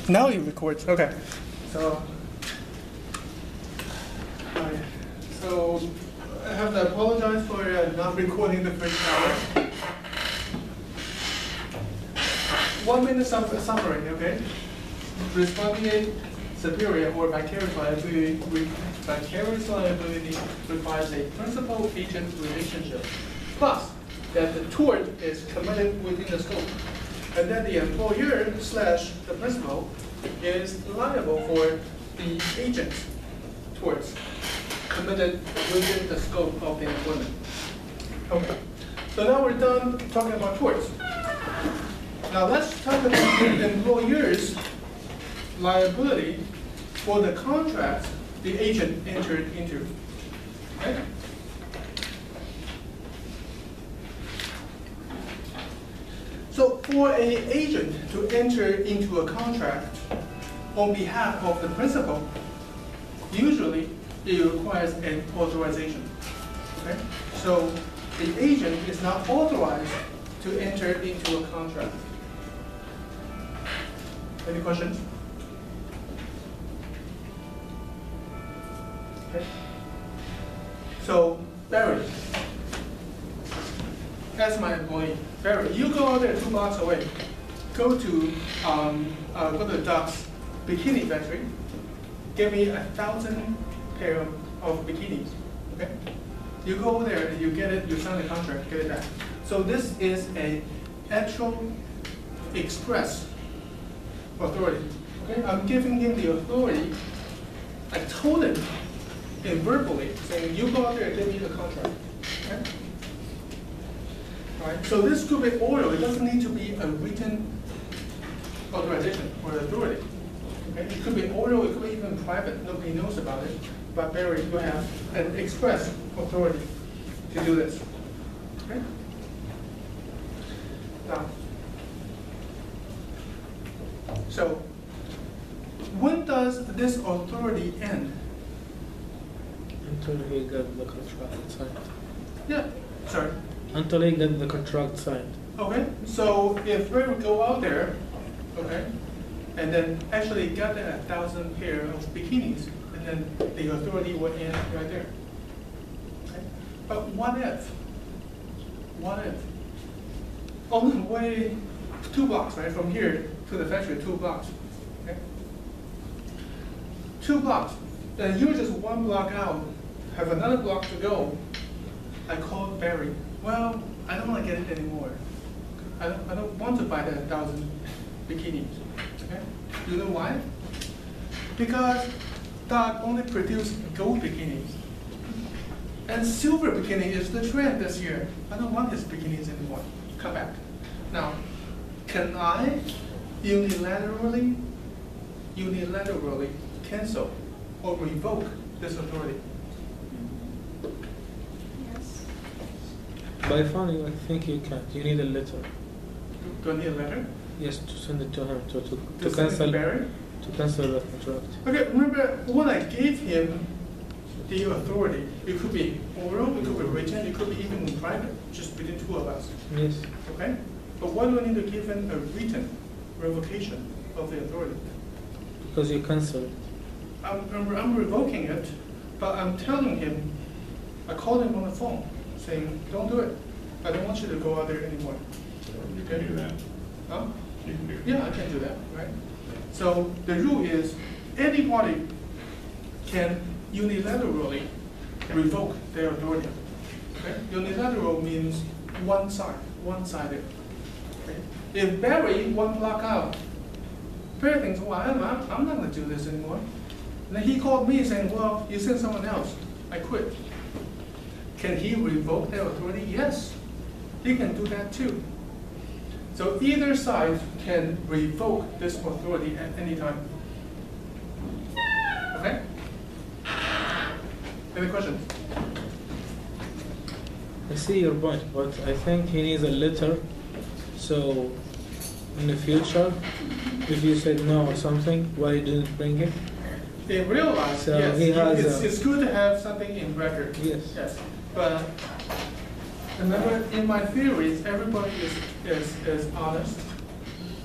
Now it records. Okay. So, so I have to apologize for not recording the first hour. 1 minute summary, okay? Respondeat superior or vicarious liability requires a principal-agent relationship, plus that the tort is committed within the scope, and that the employer / the principal is liable for the agent's torts committed within the scope of the employment. Okay, so now we're done talking about torts. Now let's talk about the employer's liability for the contract the agent entered into. Okay? So for an agent to enter into a contract on behalf of the principal, usually it requires an authorization. Okay? So the agent is not authorized to enter into a contract. Any questions? Okay. So Barry, as my employee, Barry, you go out there 2 blocks away. Go to Doc's bikini factory. Give me 1,000 pair of bikinis. Okay. You go over there and you get it. You sign the contract. Get it back. So this is a actual express authority. Okay, I'm giving him the authority. I told him verbally, saying, "You go out there and give me the contract." Okay. All right. So this could be oral. It doesn't need to be a written authorization or authority. Okay. It could be oral. It could be even private. Nobody knows about it. But Barry, you have an express authority to do this. Okay. Now, so when does this authority end? Until he got the contract signed. Yeah, sorry. Until he got the contract signed. Okay, so if we go out there, okay, and then actually get 1,000 pair of bikinis, and then the authority would end right there. Okay? But what if? On the way 2 blocks, right, from here to the factory, 2 blocks. Okay? 2 blocks. Then you're just 1 block out, have another block to go. I called Barry. Well, I don't want to get it anymore. I don't want to buy the 1,000 bikinis. Okay? You know why? Because Doc only produced gold bikinis. And silver bikini is the trend this year. I don't want his bikinis anymore. Come back. Now, can I unilaterally cancel or revoke this authority? Yes. By phone, I think you can't. You need a letter. Do I need a letter? Yes, to send it to him to send cancel it to Barry? to cancel the contract. Okay, remember when I gave him the authority, it could be oral, it could be written, it could be even in private, just between 2 of us. Yes. Okay? But why do I need to give him a written revocation of the authority? Because you cancelled. I'm revoking it, but I'm telling him, I called him on the phone, saying, don't do it. I don't want you to go out there anymore. You can do that. Huh? You can do that. Yeah, I can do that, right? So the rule is, any party can unilaterally revoke their authority. Okay? Unilateral means one-sided. Okay? If Barry 1 block out, Barry thinks, well, I'm not going to do this anymore. And then he called me saying, well, you sent someone else. I quit. Can he revoke their authority? Yes. He can do that too. So either side can revoke this authority at any time. Okay? Any questions? I see your point, but I think he needs a letter. So in the future, if you said no or something, why you didn't bring it? In real life, So yes, he has it's good to have something in record. Yes. Yes. But remember, in my theories, everybody is honest.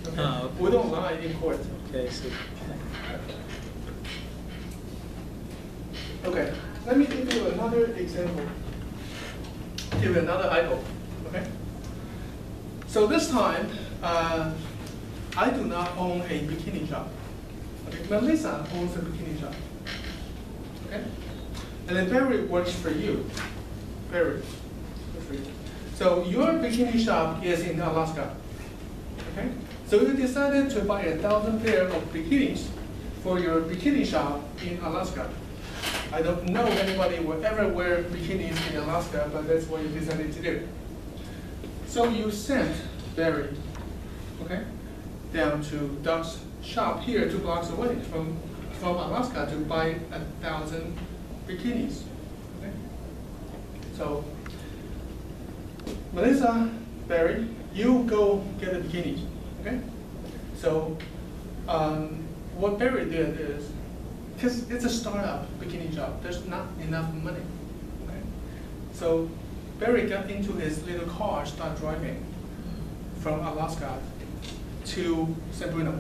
Okay? Ah, okay. We don't lie in court. Okay, I see. Okay, let me give you another example. Give you another idol. Okay. So this time, I do not own a bikini shop. Okay, Melissa owns a bikini shop. Okay, and then Barry works for you. Barry works for you. So your bikini shop is in Alaska. Okay, so you decided to buy 1,000 pairs of bikinis for your bikini shop in Alaska. I don't know anybody will ever wear bikinis in Alaska, but that's what you decided to do. So you sent Barry, okay, down to Doug's shop here 2 blocks away from Alaska to buy 1,000 bikinis. Okay? So Melissa, Barry, you go get the bikinis. Okay? So what Barry did is, because it's a startup bikini shop, there's not enough money. Okay? So Barry got into his little car, started driving from Alaska to San Bruno,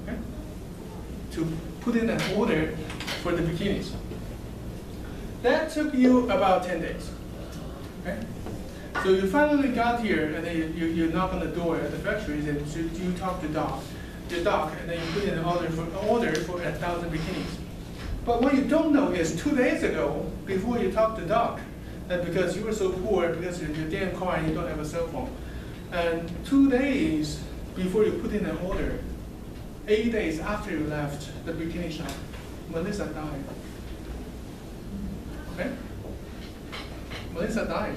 okay? To put in an order for the bikinis. That took you about 10 days. Okay? So you finally got here, and then you knock on the door at the factory, and you talk to Doc, and then you put in an order for 1,000 bikinis. But what you don't know is 2 days ago, before you talked to Doc, and because you were so poor, because you're your damn car and you don't have a cell phone, and 2 days before you put in an order, 8 days after you left the bikini shop, Melissa died. Okay? Melissa died.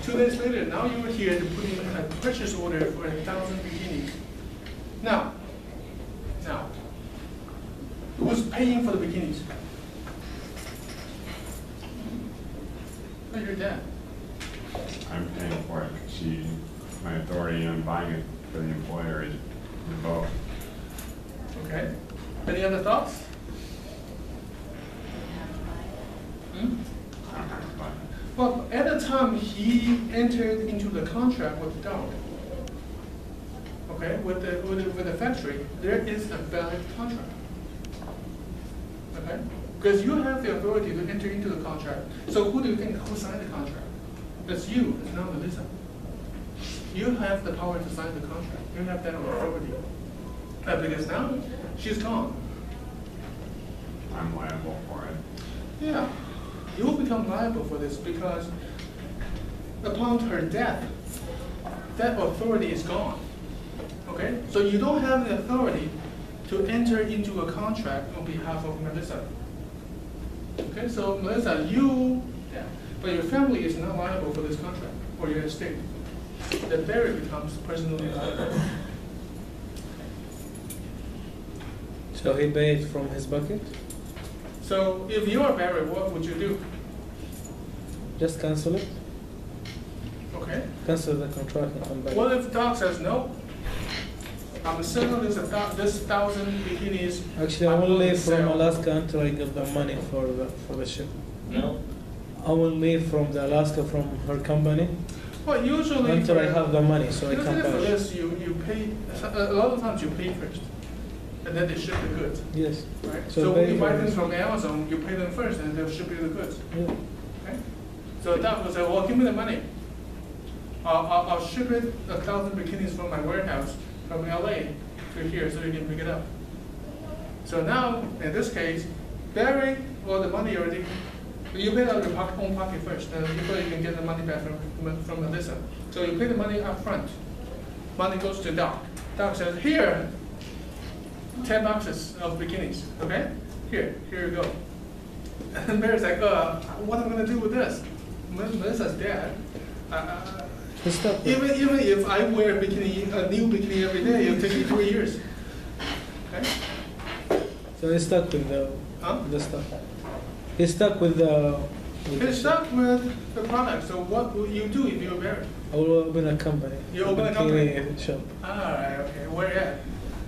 2 days later, now you are here to put in a purchase order for 1,000 bikinis. Now, who's paying for the bikinis? Oh, your dad. I'm paying for it. My authority on buying it for the employer is revoked. Okay. Any other thoughts? Hmm? I don't have to buy it. Well, at the time he entered into the contract with Doug, okay, with the factory, there is a valid contract. Okay? Because you have the authority to enter into the contract. So who do you think who signed the contract? It's you, it's not Melissa. You have the power to sign the contract. You have that authority. Because now she's gone. I'm liable for it. Yeah, you will become liable for this because upon her death, that authority is gone. Okay? So you don't have the authority to enter into a contract on behalf of Melissa. Okay, so Melissa, but your family is not liable for this contract or your estate. The Barry becomes personally liable. So he paid from his bucket? So if you are Barry, what would you do? Just cancel it? Okay. Cancel the contract and come back. What if Doc says no? I'm selling this 1,000 bikinis. Actually, I I'm will willing leave to from sell. Alaska until I get the money for the ship. No. I will leave from the Alaska from her company Well, usually until I for- have the money, so I usually come for back. this, you pay. A lot of times you pay first, and then they ship the goods. Yes. Right. So So when pay you buy for things this. from Amazon, you pay them first, and they'll ship you the goods. Yeah. Okay. So Doc will say, "Well, give me the money. I'll ship it 1,000 bikinis from my warehouse from LA to here, so you can pick it up." So now, in this case, Barry, well, the money already, you pay out of your own pocket first, and before you can get the money back from Melissa. So you pay the money up front. Money goes to Doc. Doc says, "Here, 10 boxes of bikinis, okay? Here you go." And Barry's like, what am I gonna do with this? Melissa's dead. Just stop. Even if I wear a new bikini every day, it'll take me 3 years. Okay? So he's stuck with Huh? the stuff. He's stuck with the. It's stuck with the product. So what will you do if you're Barry? I will open a company. You open a bikini shop. All right, okay. Where at?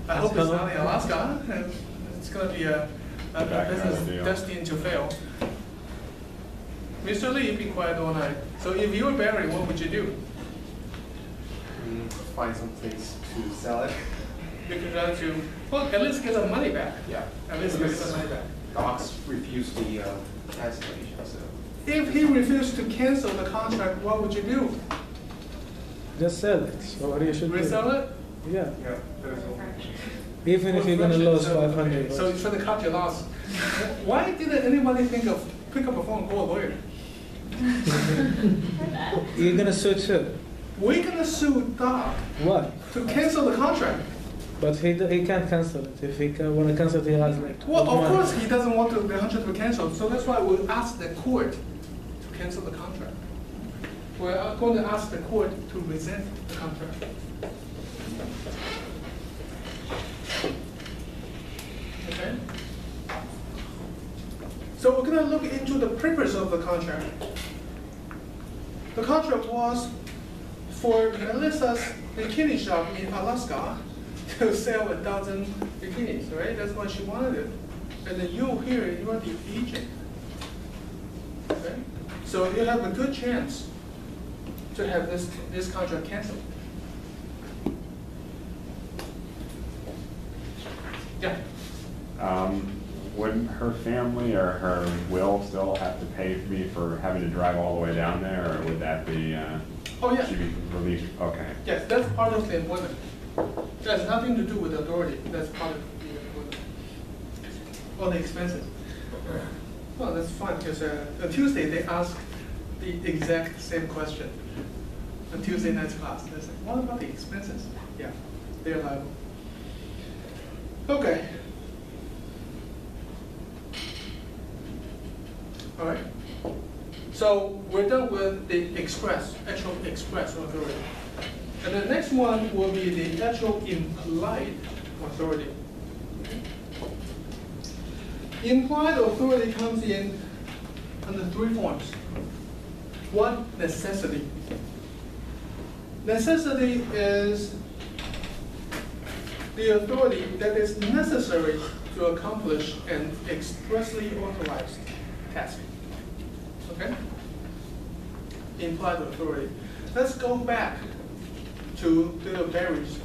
I hope it's not in Alaska. It's gonna be a business deal. destined to fail. Mr. Lee, you've been quiet all night. So if you were Barry, what would you do? Find some place to sell it. you can try to, well, at least get the money back. Yeah. At least get the money back. Docs refused the cancellation, so. If he refused to cancel the contract, what would you do? Just sell it. So what you should do? Resell it? Yeah. Yeah. Even if you're gonna lose 500. So it's for the cut your loss. Why didn't anybody think of pick up a phone and call a lawyer? You're gonna sue too. We're gonna sue Doc Why? to cancel the contract. But he can't cancel it. If he wanna cancel it, he has like. Well, of money. course he doesn't want the contract to be canceled, so that's why we asked the court to cancel the contract. We're going to ask the court to rescind the contract. Okay? So we're going to look into the purpose of the contract. The contract was for Melissa's bikini shop in Alaska to sell 1,000 bikinis, right? That's why she wanted it. And then you here, you are the agent. Okay? So you have a good chance to have this contract canceled. Yeah. Would her family or her will still have to pay me for having to drive all the way down there, or would that be, Oh, yeah. she be released? Okay. Yes, that's part of the employment. That has nothing to do with the authority. That's part of the employment. All the expenses. Well, that's fine, because on Tuesday they asked the exact same question. On Tuesday night's class, they said, what about the expenses? Yeah, they're liable. Okay. All right. So we're done with the actual express authority. And the next one will be the actual implied authority. Implied authority comes in under three forms. One, necessity. Necessity is the authority that is necessary to accomplish an expressly authorized task. Okay? Implied authority. Let's go back to little Barry's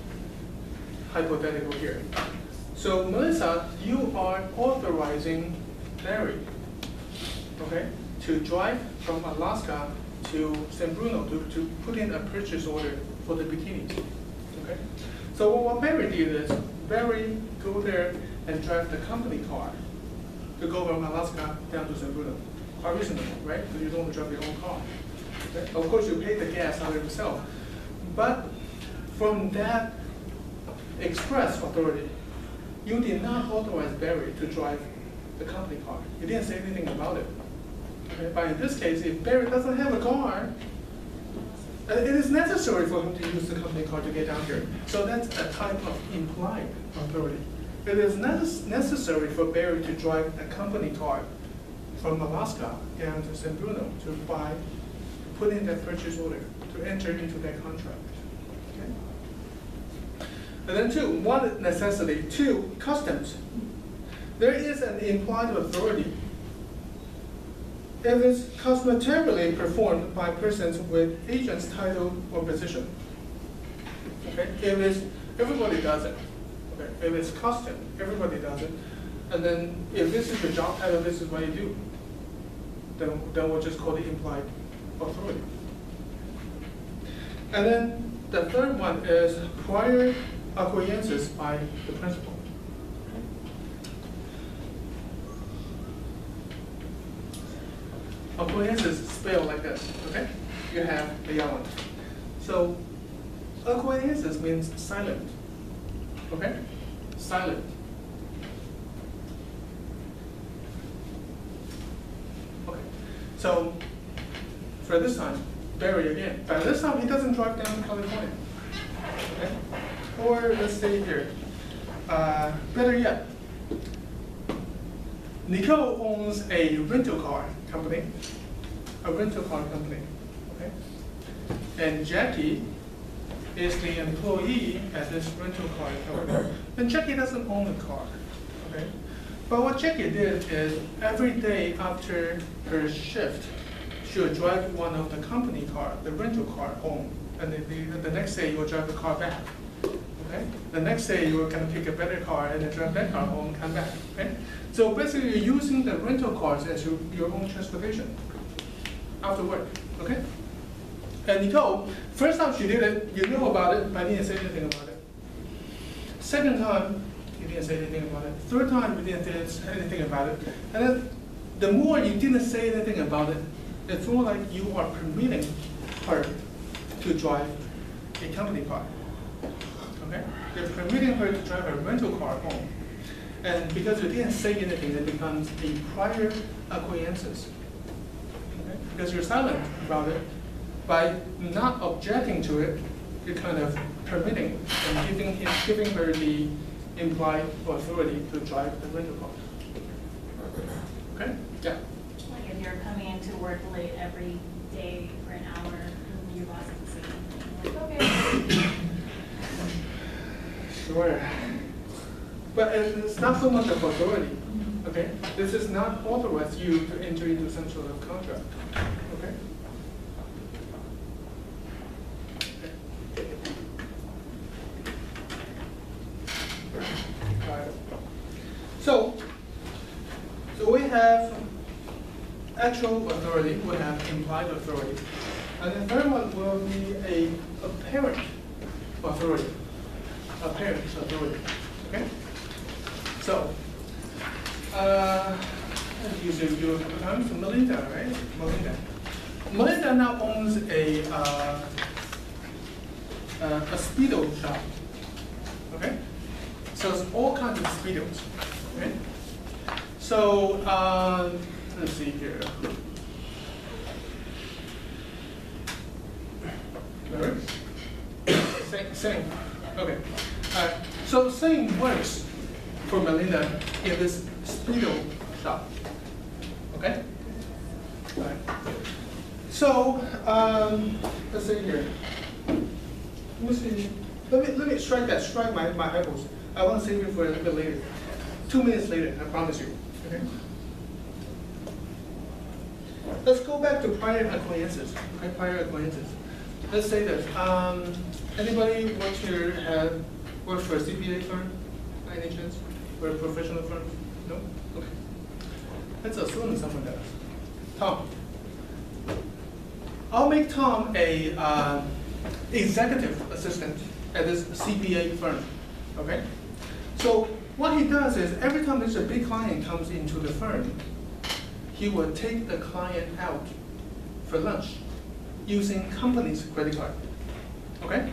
hypothetical here. So Melissa, you are authorizing Barry, okay, to drive from Alaska to San Bruno to put in a purchase order for the bikinis. Okay? So what Barry did is Barry go there and drive the company car to go from Alaska down to San Bruno. Quite reasonable, right? Because you don't want to drive your own car. Okay? Of course, you pay the gas out of yourself. But from that express authority, you did not authorize Barry to drive the company car. You didn't say anything about it. Okay? But in this case, if Barry doesn't have a car, it is necessary for him to use the company car to get down here. So that's a type of implied authority. It is necessary for Barry to drive a company car from Alaska down to San Bruno to put in that purchase order, to enter into that contract. Okay? And then two, one, necessity. Two, customs. There is an implied authority if it's customarily performed by persons with agent's title or position. Okay? If it's, everybody does it. Okay? If it's custom, everybody does it. And then if this is your job title, this is what you do. Then we'll just call it implied authority. And then the third one is prior acquiescence by the principal. Acquiescence is spelled like this, okay? You have the yellow. So acquiescence means silent, okay? Silent. Okay, so for this time, Barry again. But this time he doesn't drive down to California, okay? Or let's say here, better yet, Nicole owns a rental car company, okay? And Jackie is the employee at this rental car company. And Jackie doesn't own a car, okay? But what Jackie did is every day after her shift, she would drive one of the company car, the rental car home. And the next day you will drive the car back, Okay? The next day you're gonna pick a better car and then drive that car home and come back. Okay? So basically you're using the rental cars as your own transportation after work. Okay? And Nicole, first time she did it, you knew about it, but didn't say anything about it. Second time, you didn't say anything about it. Third time, you didn't say anything about it. And then the more you didn't say anything about it, it's more like you are permitting her to drive a company car. Okay? You're permitting her to drive a rental car home. And because you didn't say anything, it becomes a prior acquaintances. Okay? Because you're silent about it, by not objecting to it, you're kind of permitting and giving her the implied authority to drive the rental car. Okay? Yeah. Like if you're coming into work late every day for an hour, and your boss doesn't say anything, like, okay. Sure. But it's not so much of authority. Okay? This is not authorize you to enter into some sort of contract. Okay? So we have actual authority, we have implied authority. And the third one will be a apparent authority. Apparent authority. Okay? So, you come from Melinda, right? Melinda now owns a speedo shop. Okay? So it's all kinds of speedos. Okay? So let's see here. Remember? Same. Okay. So same works for Melinda in this speedo shop. Okay? All right. So let's see here. Let me see. Let me strike my eyeballs. I want to save it for a little bit later. 2 minutes later, I promise you. Okay? Let's go back to prior acquaintances. Okay, prior acquaintances. Let's say this. Anybody work for a CPA firm by any chance? Or a professional firm? No? Okay. Let's assume someone does. Tom. I'll make Tom a executive assistant at this CPA firm. Okay? So what he does is every time there's a big client comes into the firm, he will take the client out for lunch using company's credit card. Okay?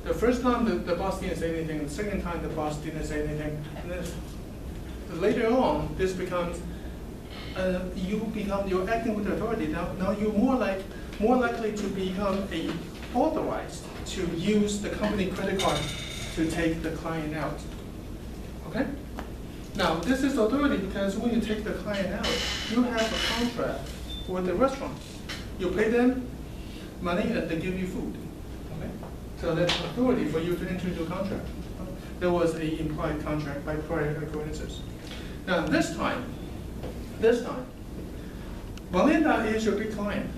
The first time the boss didn't say anything, the second time the boss didn't say anything, and then later on this becomes you're acting with authority. Now you're more likely to become authorized to use the company credit card to take the client out. Okay? Now, this is authority because when you take the client out, you have a contract with the restaurant. You pay them money and they give you food. Okay? So that's authority for you to enter into a contract. There was an implied contract by prior acquaintances. Now, this time, Melinda is your big client.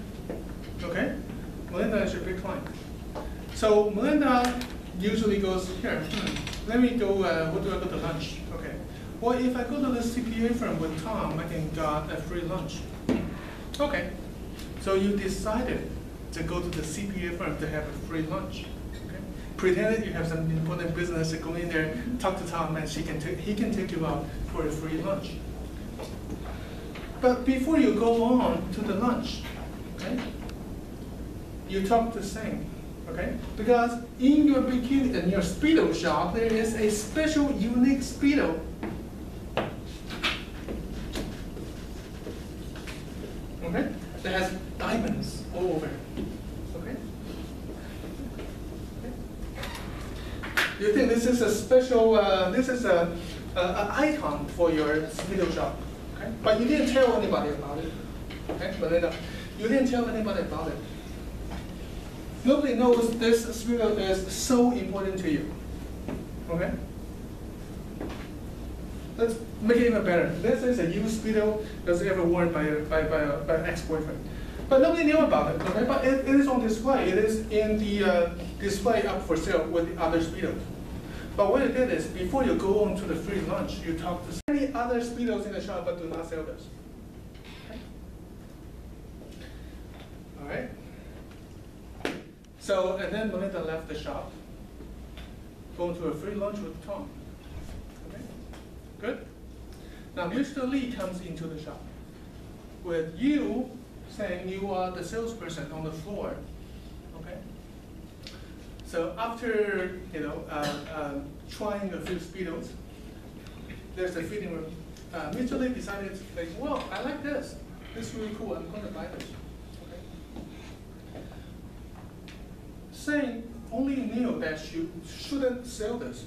Okay? Melinda is your big client. So Melinda usually goes, here, let me go, what do I go to lunch? Okay. Well, if I go to the CPA firm with Tom, I can get a free lunch. Okay. So you decided to go to the CPA firm to have a free lunch. Okay. Pretend you have some important business, go in there, talk to Tom, and he can take you out for a free lunch. But before you go on to the lunch, okay, you talk to Sing. Okay? Because in your bikini, in your Speedo shop, there is a special, unique Speedo. Okay? That has diamonds all over. Okay? You think this is a special, this is an icon for your Speedo shop. Okay? But you didn't tell anybody about it. Okay? Melinda, you didn't tell anybody about it. Nobody knows this Speedo is so important to you. Okay? Let's make it even better. This is a used Speedo that's ever worn by an ex-boyfriend. But nobody knew about it, okay? But it is on display. It is in the display up for sale with the other Speedos. But what you did is, before you go on to the free lunch, you talk to any other speedos in the shop, but do not sell this. Okay? All right? So, and then Melinda left the shop, going to a free lunch with Tom. Okay? Good? Now, Mr. Lee comes into the shop with you saying you are the salesperson on the floor. Okay? So after trying a few speedos, there's a fitting room. Mr. Lee decided, like, well, I like this. This is really cool. I'm going to buy this. Okay? Saying only knew that you shouldn't sell this,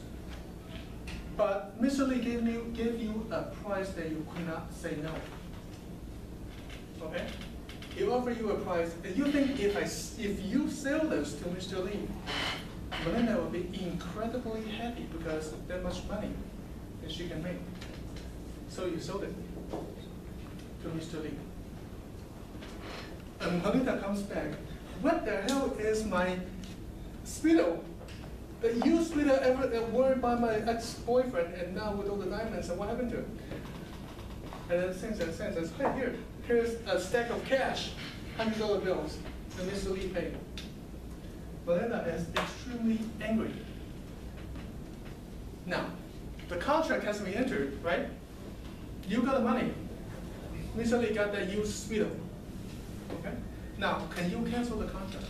but Mr. Lee gave you a price that you could not say no. Okay? He offered you a price, and you think if you sell this to Mr. Lee, Melinda will be incredibly happy because that much money that she can make. So you sold it to Mr. Lee. And Melinda comes back. What the hell is my Speedo? The used Speedo ever worn by my ex-boyfriend, and now with all the diamonds, and what happened to it? And then says, hey, here's a stack of cash, $100 bills, and Mr. Lee paid. Melinda is extremely angry. Now, the contract has been entered, right? You got the money. Mr. Lee got that used Speedo. Okay? Now, can you cancel the contract?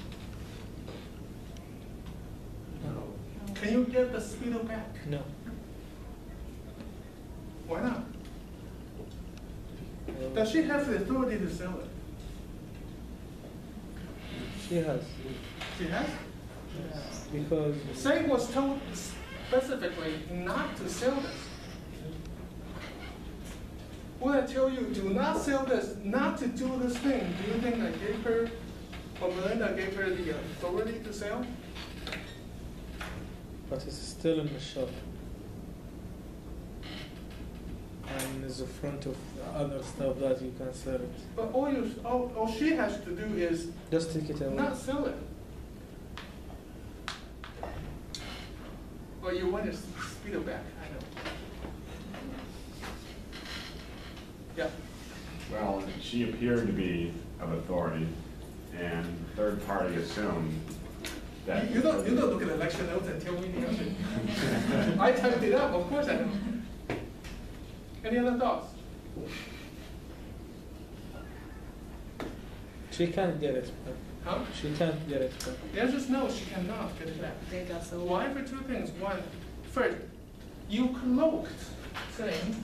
No. Can you get the Speedo back? No. Why not? Does she have the authority to sell it? She has. She has? Because Sang was told specifically not to sell this. When I tell you, do not sell this, not to do this thing, do you think I gave her, or Melinda gave her the authority to sell? but it's still in the shop. And it's the front of the other stuff that you can sell it. But all she has to do is Just take it away. not sell it. Or you want to speed it back, I know. Yeah. Well, she appeared to be of authority, and third party assumed that. You don't look at election notes and tell me the answer. I typed it up, of course I know. Any other thoughts? She can't get it back. Huh? She can't get it back. The answer is no, she cannot get it back. Why? For two things. One, first, you cloaked saying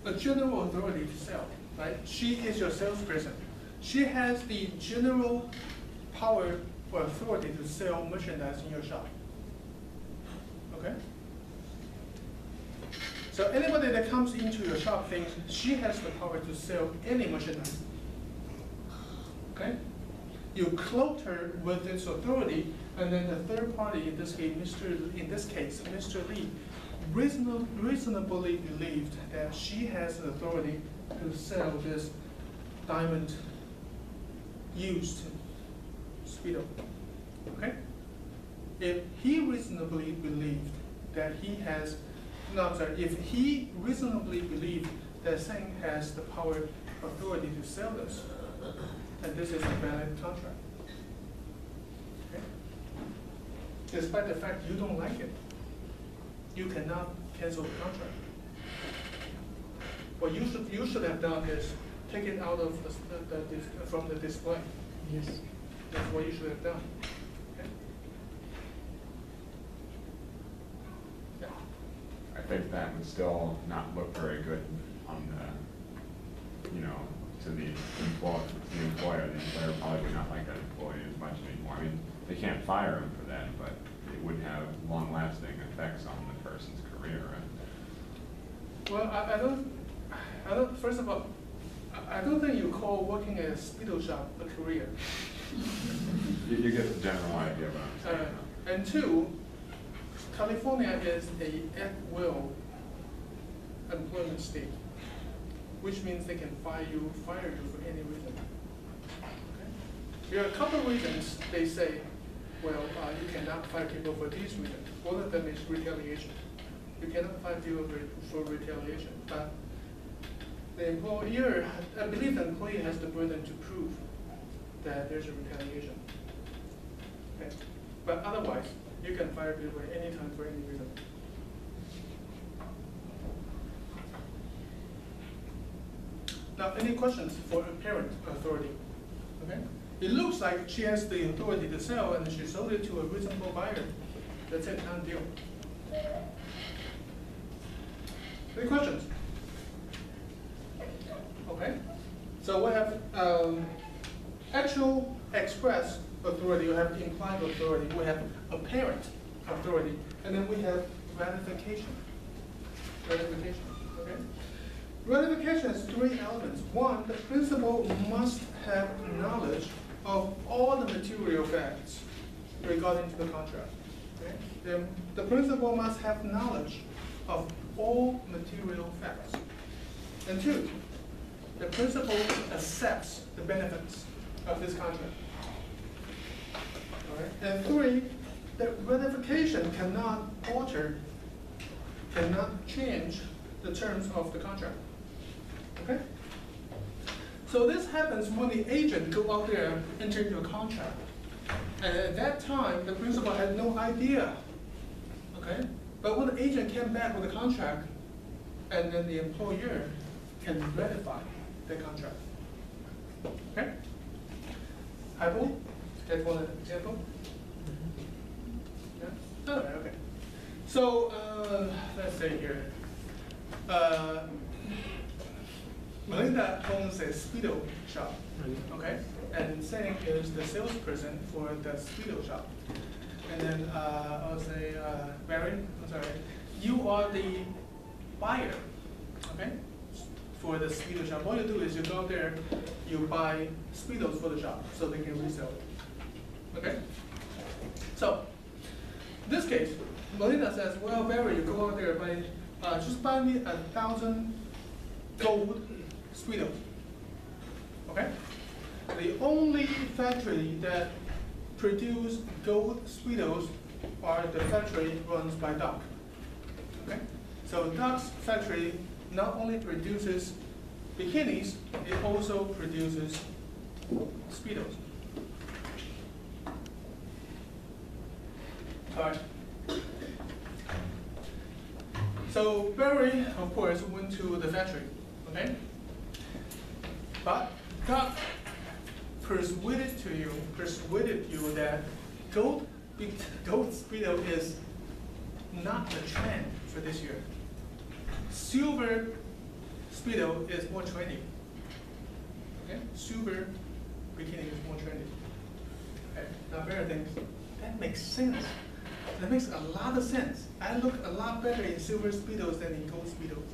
a general authority to sell, right? She is your salesperson. She has the general power or authority to sell merchandise in your shop. Okay? So anybody that comes into your shop thinks she has the power to sell any merchandise. Okay? You cloaked her with this authority, and then the third party, in this case, Mr. Lee, reasonably believed that she has the authority to sell this diamond used Speedo. Okay? If he reasonably believed that he has, if he reasonably believed that Sang has the power, authority to sell this, then this is a valid contract. Okay? Despite the fact you don't like it, you cannot cancel the contract. What you should have done is take it out of from the display. Yes. That's what you should have done. Okay? Yeah. I think that would still not look very good on the, to the employer. The employer probably would not like that employee as much anymore. I mean, they can't fire him for that, but it would have long-lasting effects on the person's career. Right? Well, I don't. First of all, I don't think you call working at a Speedo shop a career. You get the general idea of what I'm saying. And two, California is a at-will employment state, which means they can fire you for any reason. Okay? There are a couple of reasons they say well, you cannot fire people for these reasons. One of them is retaliation. You cannot fire people for retaliation. But the employer, I believe the employee has the burden to prove that there's a retaliation. Okay. But otherwise, you can fire people at any time for any reason. Now, any questions for apparent authority? Okay. It looks like she has the authority to sell, and she sold it to a reasonable buyer. That's it, done deal. Any questions? Okay. So we have actual express authority, we have implied authority, we have apparent authority, and then we have ratification. Ratification, okay? Ratification has three elements. One, the principal must have knowledge of all the material facts regarding to the contract. Okay? Then the principal must have knowledge of all material facts. And two, the principal accepts the benefits of this contract. All right? And three, the ratification cannot alter, cannot change the terms of the contract. Okay? So this happens when the agent go out there and enter into a contract. And at that time, the principal had no idea. Okay? But when the agent came back with a contract, and then the employer can ratify the contract. Okay? Hypo? That's one example. Yeah? Oh, okay. So let's say here. Melinda owns a Speedo shop, okay? And Sang is the salesperson for the Speedo shop. And then I'll say, Barry, I'm sorry, you are the buyer, okay? For the Speedo shop. All you do is you go out there, you buy Speedos for the shop so they can resell it, okay? So, in this case, Melinda says, well, Barry, you go out there and buy, just buy me 1,000 gold Speedos, okay? The only factory that produce gold Speedos are the factory runs by Doc, okay? So Doc's factory not only produces bikinis, it also produces Speedos. All right. So Barry, of course, went to the factory, okay? But Doc persuaded you that gold Speedo is not the trend for this year. Silver Speedo is more trendy. Okay? Silver bikini is more trendy. Okay? Now Barry thinks, that makes sense. That makes a lot of sense. I look a lot better in silver Speedos than in gold Speedos.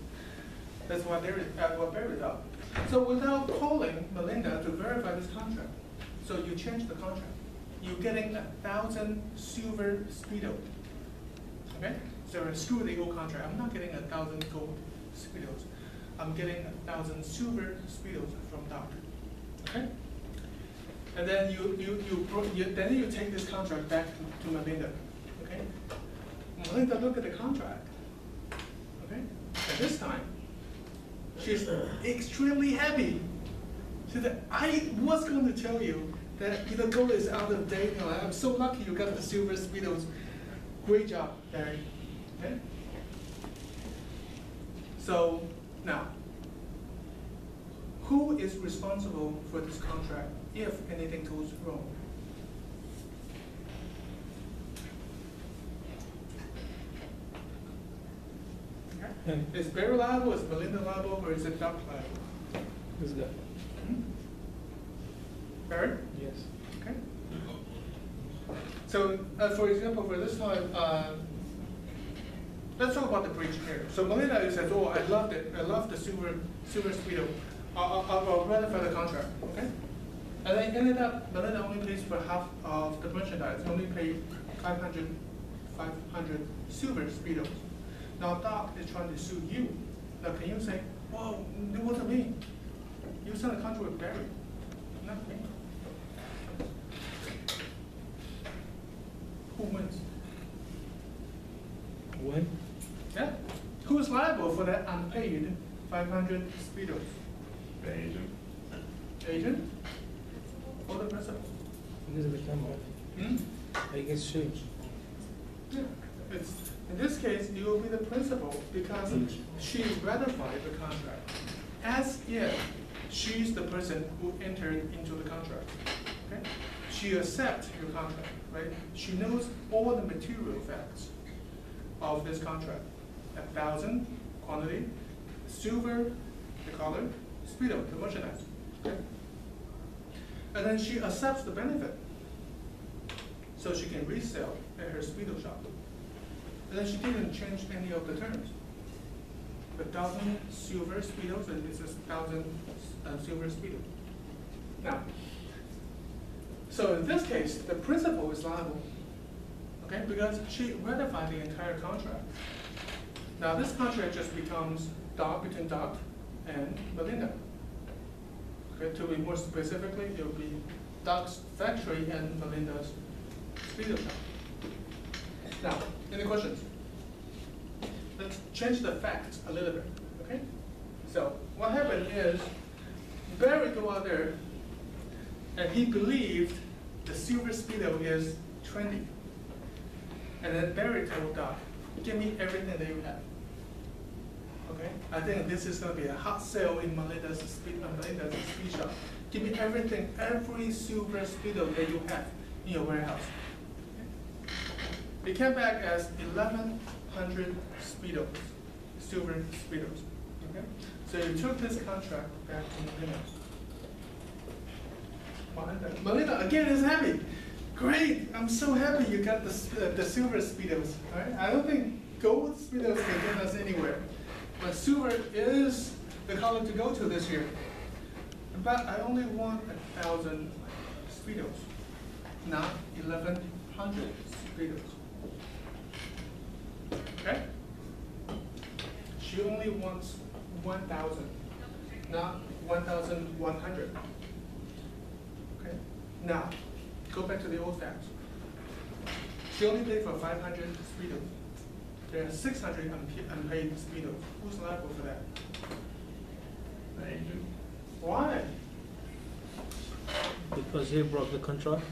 That's what Barry thought. So without calling Melinda to verify this contract, so you change the contract. You're getting 1,000 silver Speedos. Okay? So screw the old contract. I'm not getting 1,000 gold Speedos. I'm getting 1,000 silver Speedos from Doc. Okay? And then you take this contract back to Melinda. Okay? Melinda look at the contract. Okay? At this time, she's extremely happy. She said, I was going to tell you that gold is out of date. I'm so lucky you got the silver Speedos. Great job, Barry. Okay? So now, who is responsible for this contract if anything goes wrong? Okay. Is Barry liable, is Melinda liable, or is it Doc liable? Who's that? Barry? Yes. Okay. So, for example, for this time, let's talk about the breach here. So Melinda says, oh, I loved it. I love the silver Speedo. I'll ratify the contract, okay? And then ended up, Melinda only pays for half of the merchandise. Only paid 500 silver Speedos. Now Doc is trying to sue you. Now can you say, well, it wasn't me. You signed a contract with Barry, not me. who wins? When? Yeah? Who's liable for that unpaid 500 speedos? The agent. Agent or the principal? Because of the camera. Hmm? I guess she. Yeah. It's, in this case, it will be the principal because she ratified the contract as if she's the person who entered into the contract. Okay? She accepts your contract, right? She knows all the material facts of this contract. 1,000 quantity, silver, the color, speedo, the merchandise. Okay? And then she accepts the benefit, so she can resell at her speedo shop. And then she didn't change any of the terms. The 1,000 silver speedos, and this is 1,000 silver speedo. Now, so in this case, the principal is liable, okay, because she ratified the entire contract. Now this contract just becomes between Doc and Melinda. Okay, to be more specifically, it will be Doc's factory and Melinda's speedo shop. Now, any questions? Let's change the facts a little bit, okay? So what happened is Barry go out there and he believed the silver speedo is trendy. And then Barry told Doc, give me everything that you have. Okay? I think this is going to be a hot sale in Melinda's speed shop. Give me everything, every silver speedo that you have in your warehouse. Okay? It came back as 1,100 speedos, silver speedos. Okay? So you took this contract back to Melinda. Melinda again is happy. Great! I'm so happy you got the silver speedos. Right? I don't think gold speedos can get us anywhere. But silver is the color to go to this year. But I only want 1,000 speedos, not 1,100 speedos. Okay? She only wants 1,000, not 1,100. Okay? Now, go back to the old facts. She only paid for 500 speedos. There are 600 unpaid speedos. Who's liable for that? The agent. Why? Because he broke the contract.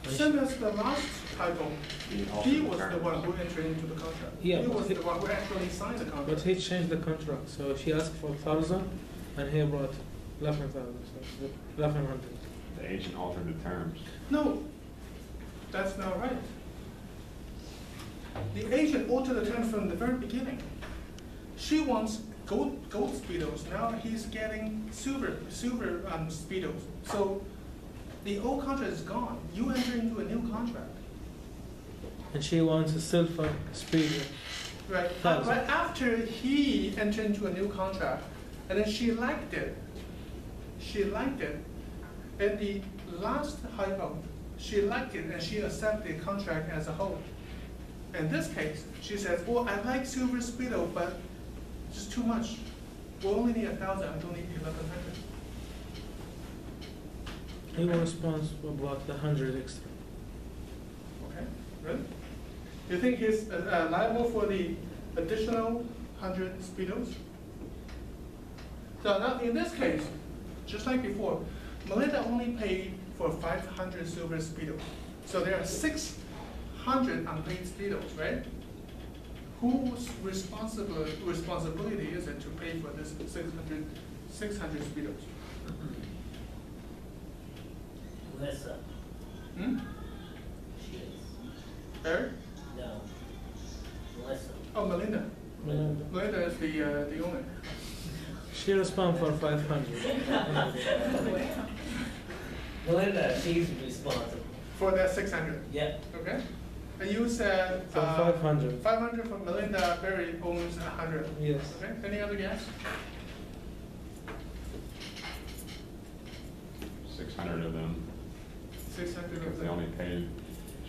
Same as the last typo. He was the one who entered into the contract. Yeah, He was but the one who actually signed the contract. But he changed the contract, so she asked for 1,000, and he brought 11,000, so 1,100. The agent altered the terms. No, that's not right. The agent altered the terms from the very beginning. She wants gold speedos. Now he's getting silver speedos. So the old contract is gone. You enter into a new contract. And she wants a silver speedo. Right. 1,000. Right after he entered into a new contract, and then she liked it. She liked it. At the last hypo, she liked it and she accepted the contract as a whole. In this case, she says, well, I like silver speedo, but it's too much. We only need 1,000, I don't need 1,100. He was responsible about the 100 extra. Okay, really? You think he's liable for the additional 100 speedos? So now in this case, just like before, Melinda only paid for 500 silver speedos. So there are 600 unpaid speedos, right? Whose responsibility is it to pay for this 600 speedos? Melissa. Hmm? She is. Eric? No. Melissa. Oh, Melinda. Melinda. Melinda is the owner. She responded for 500. Melinda, she's responsible. For that 600. Yep. Okay. And you said For 500. 500 from Melinda. Barry owns 100. Yes. Okay. Any other guess? 600 of them. 600 Because of they them. only paid,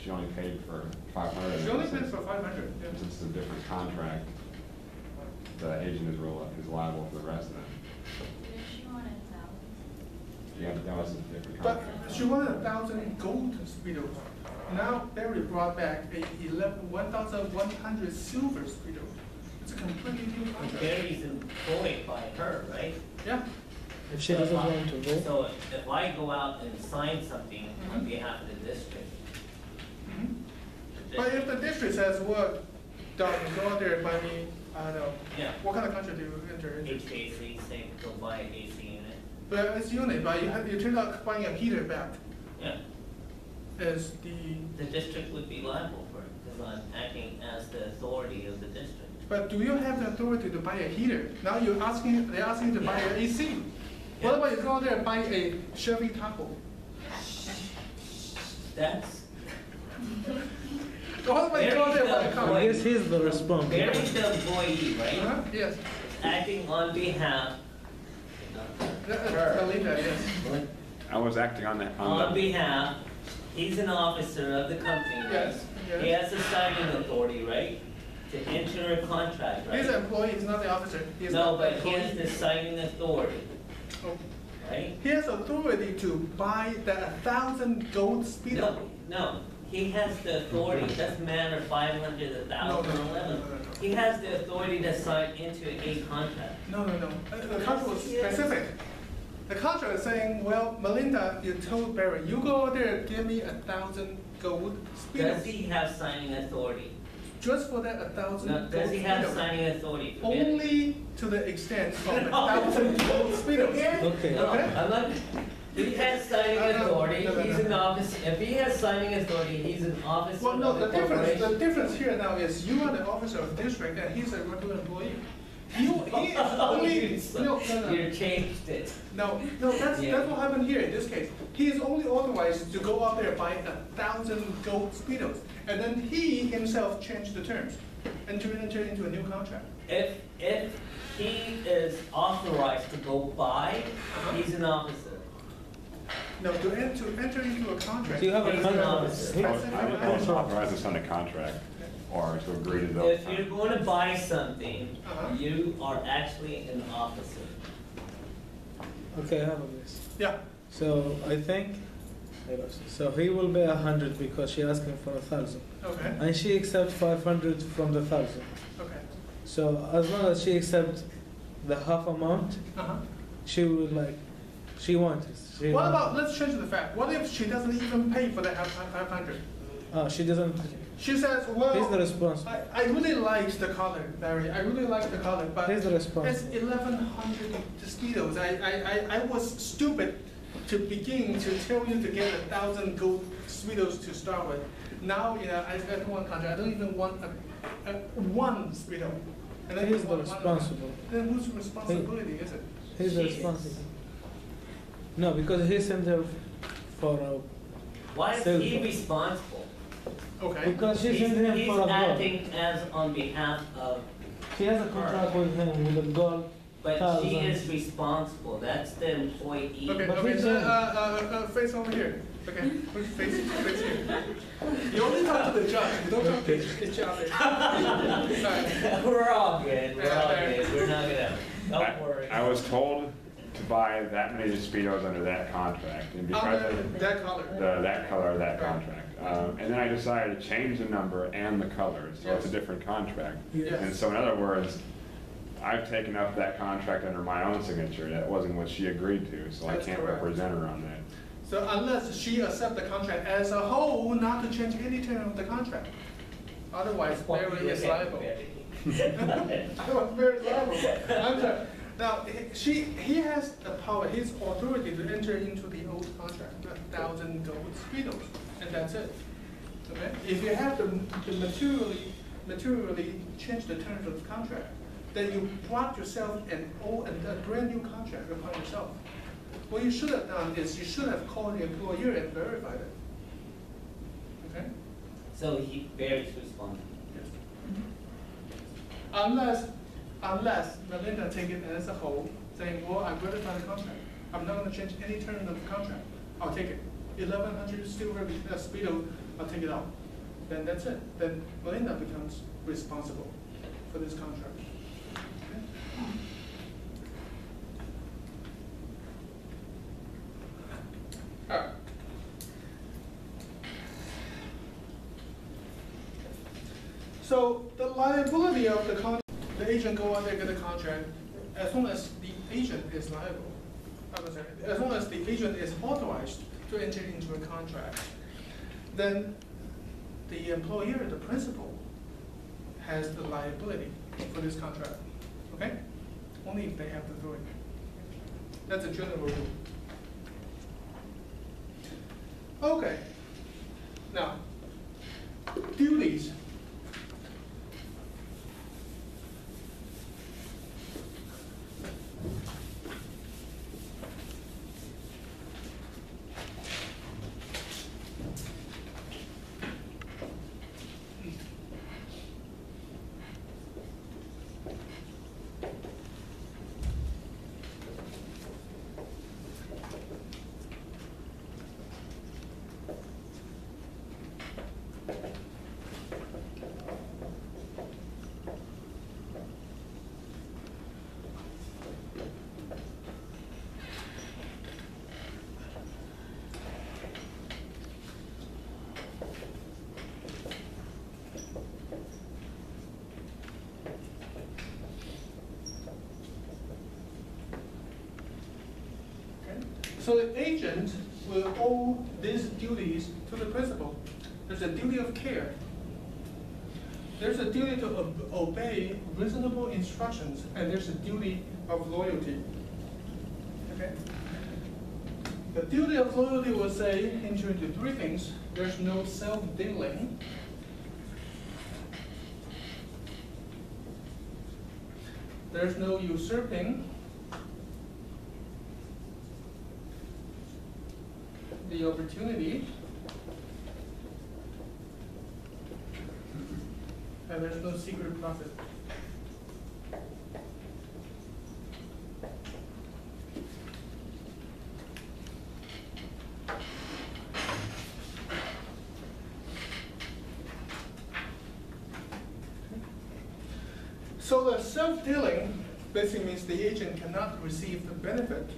she only paid for 500. She only paid for 500. Yeah. Since it's a different contract, the agent is liable for the rest of them. Did she want 1,000? Yeah, but that was a different But contract. she wanted 1,000 gold speedos, Now Barry brought back a 1,100 silver speedo. It's a completely new And contract. Barry's employed by her, right? Yeah. If she doesn't want to go, So if I go out and sign something on behalf of the district, Mhm. the But if district- the district says, well, Don, go out there and buy me, I don't know, yeah, what kind of contract do you enter into? HVAC, say, go buy an AC unit, But it's unit, but you turn out buying a heater back yeah, is the, the district would be liable for it, because I'm acting as the authority of the district. but do you have the authority to buy a heater? Now they're asking you to buy an AC. What Yeah. about you go out there and buy a Chevy Tahoe? That's, What about you go out there and buy a car? I guess he's the responsible. Barry's the employee, right? Uh-huh, yes. Acting on behalf, Melinda, yes. I was acting on that, on on the, behalf, he's an officer of the company, right? Yes, yes. He has the signing authority, right? To enter a contract, He's an right? employee, he's not the officer. He's No, not the but he has employee. the signing authority, Oh. right? He has authority to buy the 1,000 gold speedo. No, no, he has the authority, doesn't matter 500, 1,000, No, no, no, 11. no, no, no. He has the authority to sign into a contract. No, no, no. The contract was Yes. specific. The contract is saying, well, Melinda, you told Barry, you go out there and give me 1,000 gold Does speedos. he have signing authority? Just for that 1,000 No, gold does he have speedos. signing authority? Forget it. Only to the extent of 1,000 gold speedos. Okay. No, Okay. I'm not, he has signing No, no, authority, no, no, he's no. an officer, if he has signing authority, he's an officer Well, no, of the the corporation. difference here now is you are the officer of district and he's a regular employee. He is only, no, no, no. You changed it. No, that's Yeah. what happened here in this case. He is only authorized to go out there and buy 1,000 gold speedos, and then he himself changed the terms, enter into a new contract. If he is authorized to go buy, Uh-huh. he's an officer. No, to enter into a contract. Do you have a He's an contract? officer. I was authorized to sign a contract or to agree to those. If you're going to buy something, Uh-huh. you are actually an officer. Okay, I have a list. Yeah, So I think, so he will pay 100 because she asking for 1,000. okay, And she accept 500 from the 1,000. okay. So as long as she accept the half amount, Uh-huh. she would like, she wants it. She What want- about, let's change the fact, what if she doesn't even pay for the 500? She doesn't, She says, he's the well, responsible. I really liked the color, Barry, I really liked the color, but He's the it's responsible. 1,100 mosquitoes. I was stupid to begin to tell you to get 1,000 gold mosquitoes to start with. Now, I don't want contract, I don't even want one mosquito. And then He's you the want one. responsible. Then whose responsibility is it? He's the She is. responsible. No, because he sent her for Why is Cell he phone. responsible? Okay. because she He's sent him he's for a goal. acting as on behalf of, She has a contract with him with a goal. but she 1,000. is responsible, that's the employee. Okay, But okay, he's face over here. Okay, face here. You only talk to the judge, you don't talk to each other. Alright. We're all good, we're all good, we're not gonna, don't I worry. I was told to buy that many speedos under that contract, and because Under of that color. that color of that contract. And then I decided to change the number and the color, so it's a Yes. different contract. Yes. And so in other words, I've taken up that contract under my own signature, that wasn't what she agreed to, so I That's can't correct. represent her on that. So unless she accept the contract as a whole, not to change any term of the contract. Otherwise, Barry is liable. I was very liable. I'm sorry. Now, he has the power, his authority to enter into the old contract, 1,000 gold speedos, and that's it. Okay? If you have to materially change the terms of the contract, then you brought yourself a brand new contract upon yourself. What you should have done is you should have called the employer and verified it. Okay? So Barry's responsible. Unless Melinda take it as a whole, saying, well, I verified the contract. I'm not gonna change any term of the contract. I'll take it. 1,100 silver speedo, I'll take it out. Then that's it. Then Melinda becomes responsible for this contract. Okay? All right. So the liability of the agent go out there get a contract, as long as the agent is liable. As long as the agent is authorized to enter into a contract, then the employer, the principal, has the liability for this contract. Okay? Only if they have the authority. That's a general rule. Okay. Now, duties. So the agent will owe these duties to the principal. There's a duty of care. There's a duty to obey reasonable instructions, and there's a duty of loyalty. Okay? The duty of loyalty will say into three things. There's no self-dealing. There's no usurping the opportunity, and there's no secret profit. So the self-dealing basically means the agent cannot receive the benefit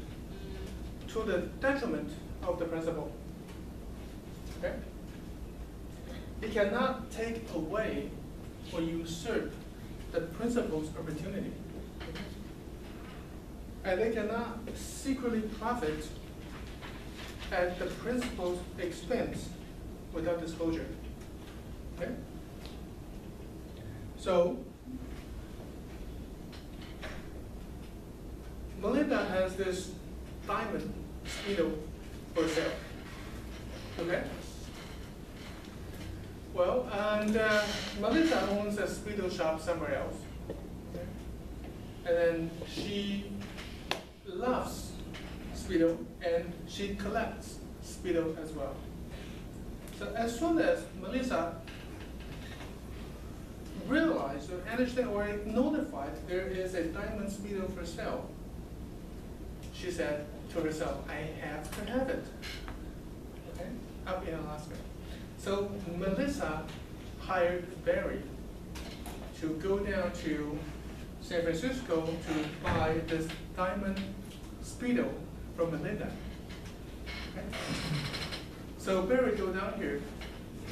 to the detriment of the principal. Okay? It cannot take away or usurp the principal's opportunity. And they cannot secretly profit at the principal's expense without disclosure. Okay? So, Melinda has this diamond Speedo for sale. Okay? Well, and Melissa owns a Speedo shop somewhere else. Okay? And then she loves Speedo and she collects Speedo as well. So as soon as Melissa realized or understand or notified there is a diamond Speedo for sale, she said to herself, I have to have it. Okay? Up in Alaska. So Melissa hired Barry to go down to San Francisco to buy this diamond Speedo from Melinda. Okay? So Barry go down here,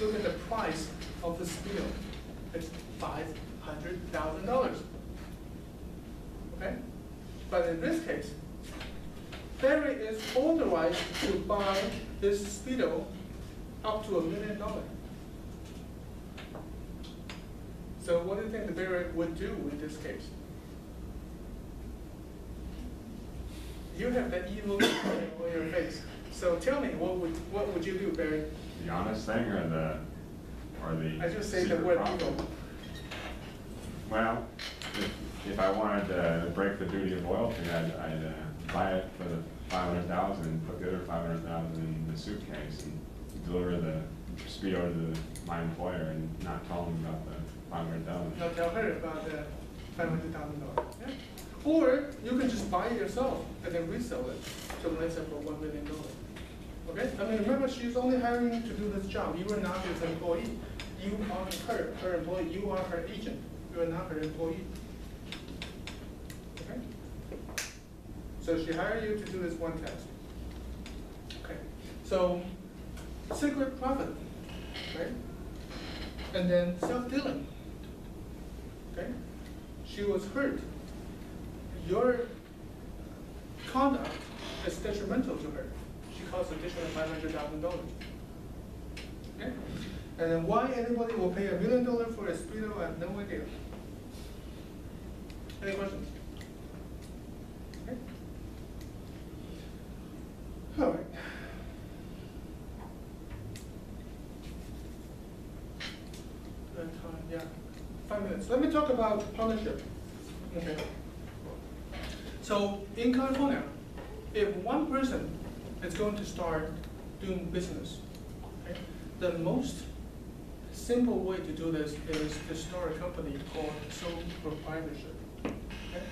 look at the price of the Speedo. It's $500,000. Okay? But in this case, Barry is authorized to buy this Speedo up to $1 million. So what do you think the Barry would do in this case? You have that evil look on your face. So tell me, what would you do, Barry? The honest thing or the I just say the secret word profit? evil. Well, if I wanted to break the duty of loyalty, I'd buy it for the $500,000 and put the other $500,000 in the suitcase and deliver the Speedo to my employer and not tell them about the $500,000. Now tell her about the $500,000. Yeah. Or you can just buy it yourself and then resell it to Melissa for $1 million. Okay? I mean, remember, she's only hiring you to do this job. You are not his employee. You are her employee. You are her agent. You are not her employee. Okay? So she hired you to do this one task. Okay. So secret profit, right? And then self-dealing. okay? She was hurt. Your conduct is detrimental to her. She costs additional $500,000. Okay? And then why anybody will pay $1 million for a speedo, I have no idea. Any questions? Okay. All right. Good time, yeah. 5 minutes. Let me talk about partnership. Okay. So in California, if one person is going to start doing business, okay, the most simple way to do this is to start a company called sole proprietorship. Okay?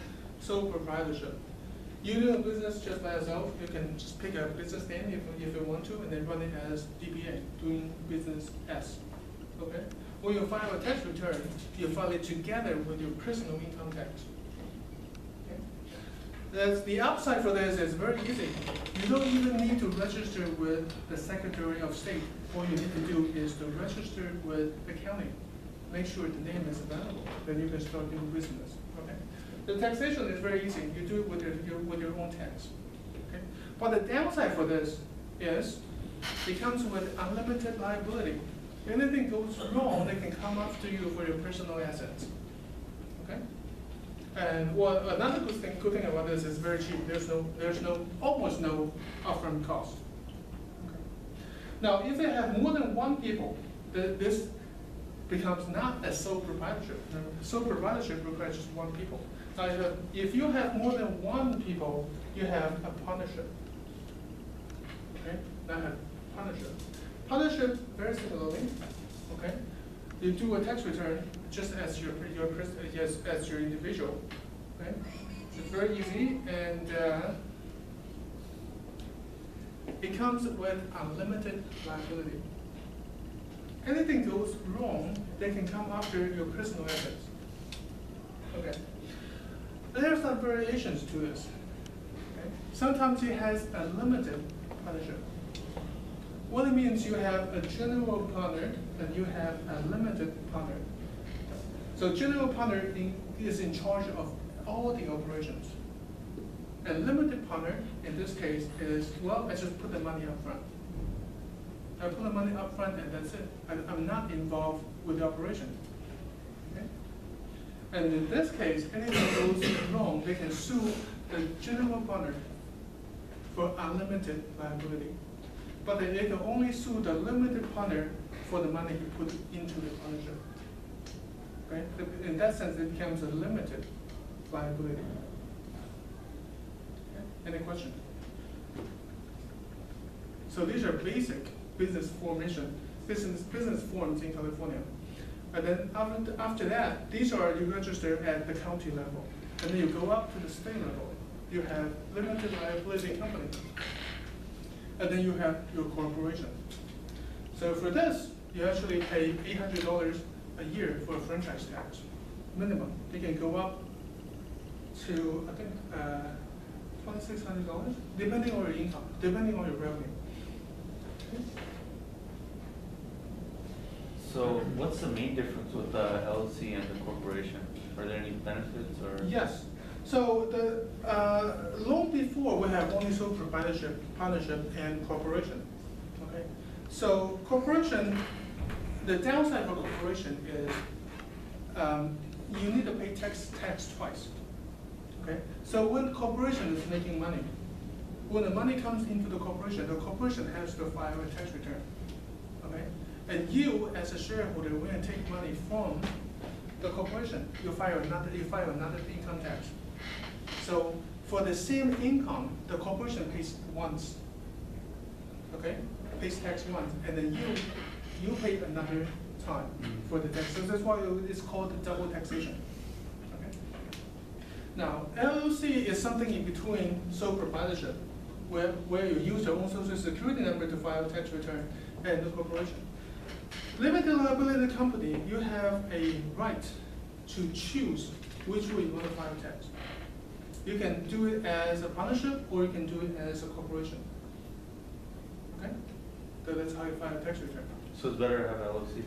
Sole proprietorship. You do a business just by yourself, you can just pick a business name if you want to, and then run it as DBA, doing business as. Okay? When you file a tax return, you file it together with your personal income tax. The upside for this is very easy. You don't even need to register with the Secretary of State. All you need to do is to register with the county. Make sure the name is available. Then you can start doing business. Okay? The taxation is very easy. You do it with your own tax. Okay? But the downside for this is it comes with unlimited liability. Anything goes wrong, they can come after you for your personal assets. Okay? And well, another good thing about this is very cheap. There's almost no upfront cost. Okay. Now, if you have more than one people, this becomes not a sole proprietorship. Sole proprietorship requires just one people. Now, if you have more than one people, you have a partnership. Okay, not a partnership. Partnership, very similarly. Okay. You do a tax return just as your individual. Okay? It's very easy, and it comes with unlimited liability. Anything goes wrong, they can come after your personal assets. Okay. There are some variations to this. Okay? Sometimes it has a limited partnership. What it means, you have a general partner and you have a limited partner. So general partner is in charge of all the operations. A limited partner, in this case, is, well, I just put the money up front. I put the money up front and that's it. I'm not involved with the operation. Okay? And in this case, anything goes wrong, they can sue the general partner for unlimited liability. But they can only sue the limited partner for the money he put into the partnership. Okay? In that sense, it becomes a limited liability. Okay? Any question? So these are basic business formation, business forms in California. And then after that, these are you register at the county level. And then you go up to the state level. You have limited liability company. And then you have your corporation. So for this, you actually pay $800 a year for a franchise tax, minimum. They can go up to, I think, $2,600, depending on your income, depending on your revenue. Okay. So what's the main difference with the LLC and the corporation? Are there any benefits or? Yes. So long before we have only sole proprietorship, partnership, and corporation. Okay. So corporation, the downside for corporation is you need to pay tax twice. Okay. So when corporation is making money, when the money comes into the corporation has to file a tax return. Okay. And you, as a shareholder, when you take money from the corporation, you file another income tax. So for the same income, the corporation pays once, okay? Pays tax once, and then you pay another time for the tax. So that's why it's called double taxation. Okay. Now LLC is something in between sole proprietorship, where you use your own social security number to file tax return, and the corporation. Limited liability company, you have a right to choose which way you want to file tax. You can do it as a partnership or you can do it as a corporation. Okay? So that's how you file a tax return. So it's better to have LLC?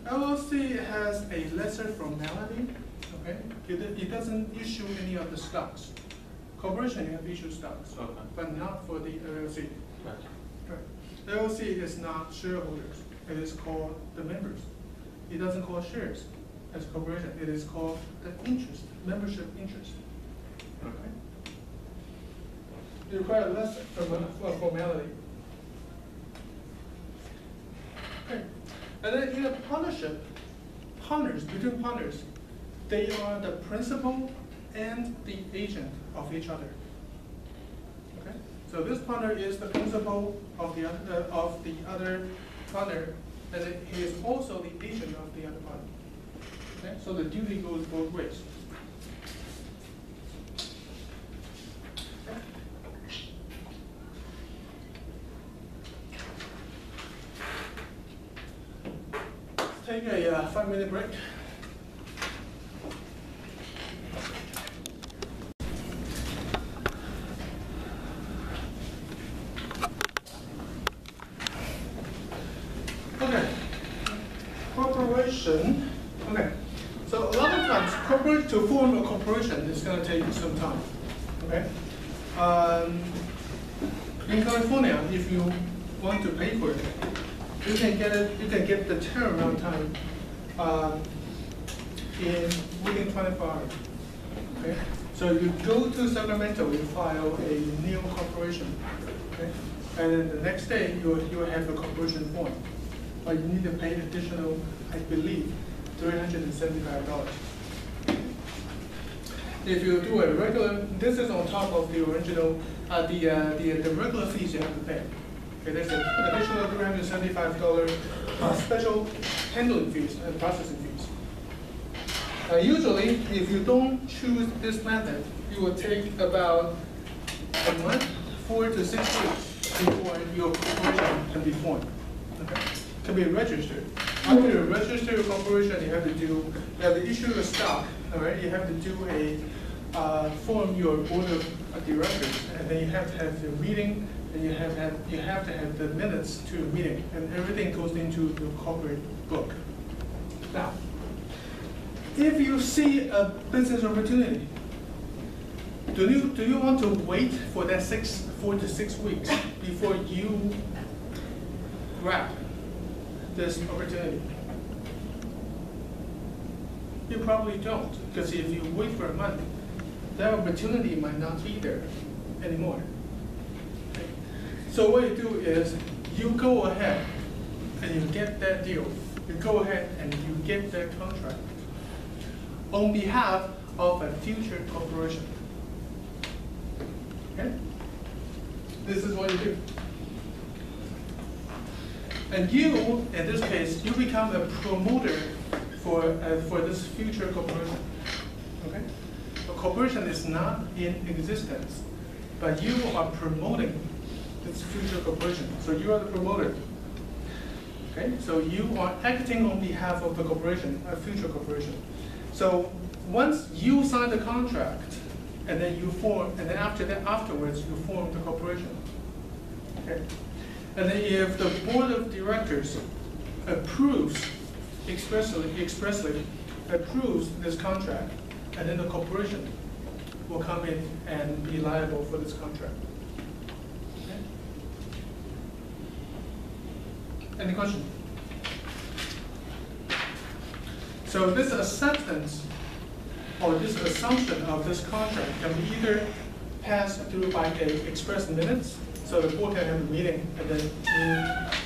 LLC has a lesser formality, okay? It doesn't issue any of the stocks. Corporation, you have to issue stocks, Okay. but not for the LLC. Gotcha. Right. LLC is not shareholders, it is called the members. It doesn't call shares as a corporation, it is called the interest, membership interest. Okay. You require less formality. Okay. And then in a partnership, between partners, they are the principal and the agent of each other. Okay? So this partner is the principal of the other partner, and then he is also the agent of the other partner. Okay? So the duty goes both ways. Take a 5-minute break. Okay, corporation. Okay, so a lot of times, to form a corporation is going to take some time. Okay, in California, if you want to pay for it, you can get it. You can get the turnaround time within 24 hours. Okay, so you go to Sacramento, you file a new corporation. Okay, and then the next day you will have a corporation form, but you need to pay additional, I believe, $375. If you do a regular, this is on top of the original, the regular fees you have to pay. Okay, there's an additional $375 special handling fees and processing fees. Usually, if you don't choose this method, it will take about a month, 4 to 6 weeks before your corporation can be formed. Okay, can be registered. After you register your corporation, you have to issue a stock. All right, you have to do form your board of directors, and then you have to have your meeting. And you have to have the minutes to the meeting, and everything goes into the corporate book. Now, if you see a business opportunity, do you want to wait for that 4 to 6 weeks before you grab this opportunity? You probably don't, because if you wait for a month, that opportunity might not be there anymore. So what you do is you go ahead and you get that deal. You go ahead and you get that contract on behalf of a future corporation. Okay? This is what you do. And you, in this case, you become a promoter for this future corporation. Okay? The corporation is not in existence, but you are promoting this future corporation. So you are the promoter. Okay? So you are acting on behalf of the corporation, a future corporation. So once you sign the contract, and then you form, and then afterwards you form the corporation. Okay? And then if the board of directors approves expressly approves this contract, and then the corporation will come in and be liable for this contract. Okay? Any question? So this acceptance or this assumption of this contract can be either passed through by a express minutes, so the board can have a meeting, and then in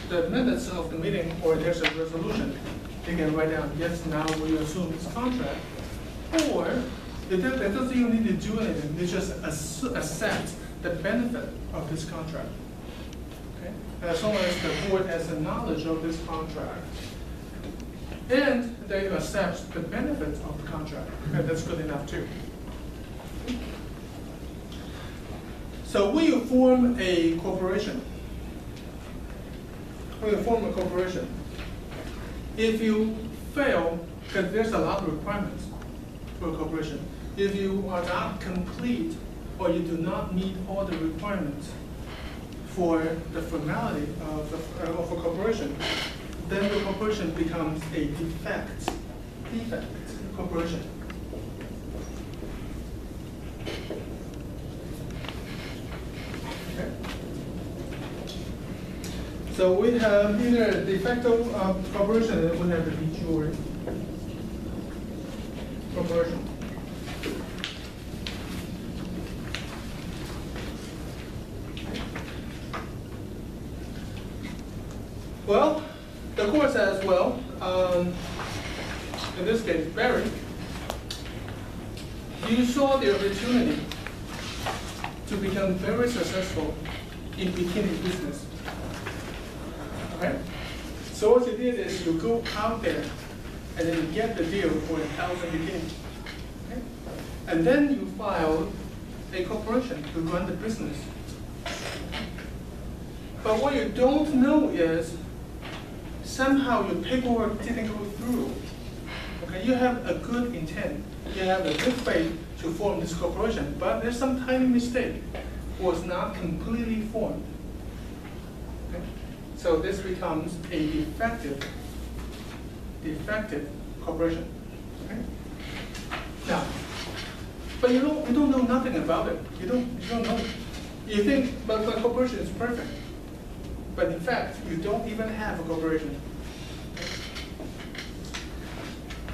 the minutes of the meeting, or there's a resolution, they can write down, yes, now we assume this contract, or it doesn't even need to do anything, they just accept the benefit of this contract. Okay? As long as the board has a knowledge of this contract, and they accept the benefits of the contract, and that's good enough too. So when you form a corporation, if you fail, because there's a lot of requirements for a corporation, if you are not complete or you do not meet all the requirements for the formality of a corporation, then the corporation becomes a defect corporation. Okay. So we have either a de facto corporation, and we have the de jure corporation. Well, the court says, well, in this case, Barry, you saw the opportunity to become very successful in bikini business. Okay? So what you did is you go out there and then you get the deal for 1,000 bikinis. Okay? And then you file a corporation to run the business. But what you don't know is somehow your paperwork didn't go through. Okay, you have a good intent, you have a good faith to form this corporation, but there's some tiny mistake, was not completely formed. Okay? So this becomes a defective corporation. Okay? Now, but you don't know nothing about it. You don't know. You think, but the corporation is perfect. But in fact, you don't even have a corporation.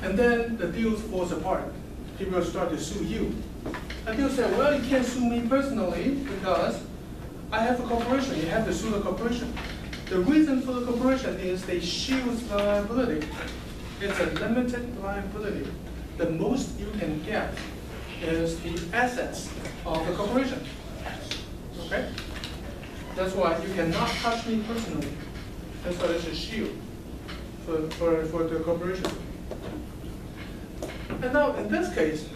And then the deal falls apart. People start to sue you. And you'll say, well, you can't sue me personally because I have a corporation. You have to sue the corporation. The reason for the corporation is they shield the liability. It's a limited liability. The most you can get is the assets of the corporation. Okay? That's why you cannot touch me personally. That's why there's a shield for the corporation. And now, in this case,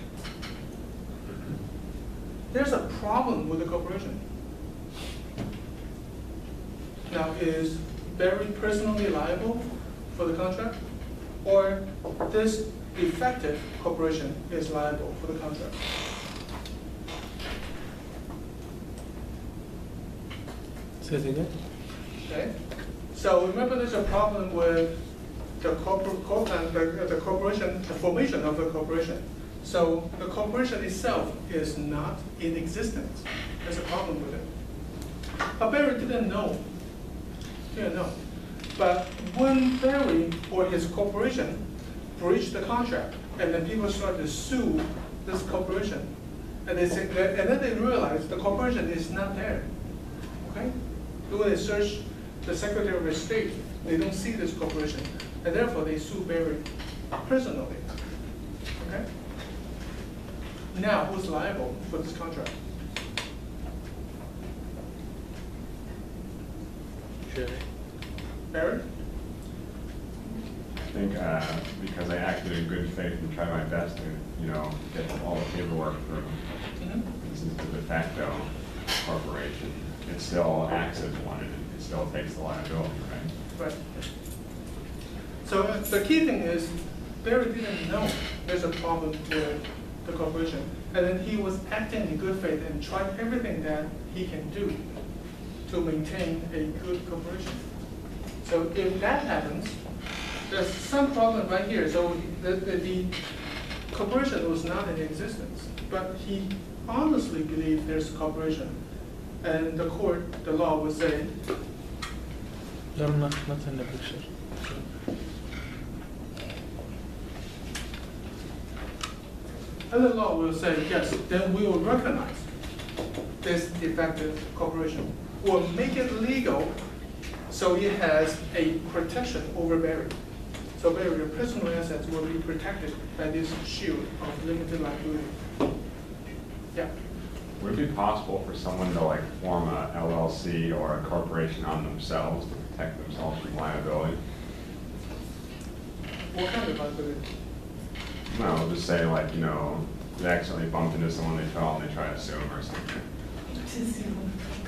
there's a problem with the corporation. Now, is Barry personally liable for the contract? Or this defective corporation is liable for the contract? Say it again. Okay? So remember there's a problem with the corporation, the formation of the corporation. So the corporation itself is not in existence. There's a problem with it. But Barry didn't know. But when Barry or his corporation breached the contract, and then people started to sue this corporation, and then they realized the corporation is not there. Okay? When they search the Secretary of State, they don't see this corporation, and therefore they sue Barry personally. Okay? Now, who's liable for this contract? Jerry. Barry? I think because I acted in good faith and tried my best to, get all the paperwork through. Mm-hmm. This is the de facto corporation. It still acts as one, and it still takes the liability, right? Right. So the key thing is, Barry didn't know there's a problem with the corporation. And then he was acting in good faith and tried everything that he can do to maintain a good corporation. So if that happens, there's some problem right here. So the corporation was not in existence, but he honestly believed there's a corporation. And the court, the law would say, You're not in the picture. and the law will say, yes, then we will recognize this defective corporation. We'll make it legal so it has a protection over Barry. So Barry's personal assets will be protected by this shield of limited liability. Yeah. Would it be possible for someone to form a LLC or a corporation on themselves to protect themselves from liability? What kind of liability? No, just say they accidentally bumped into someone they fell and they try to sue them or something.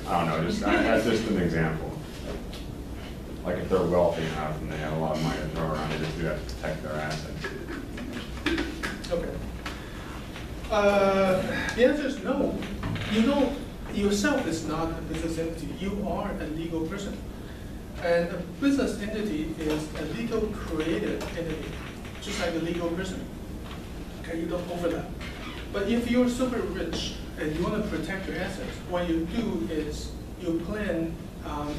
I don't know, that's just an example. Like if they're wealthy enough and they have a lot of money to throw around, they just do that to protect their assets. Okay. The answer is no. Yourself is not a business entity. You are a legal person. And a business entity is a legal created entity, just like a legal person. Okay, you don't overlap. But if you're super rich and you want to protect your assets, what you do is you plan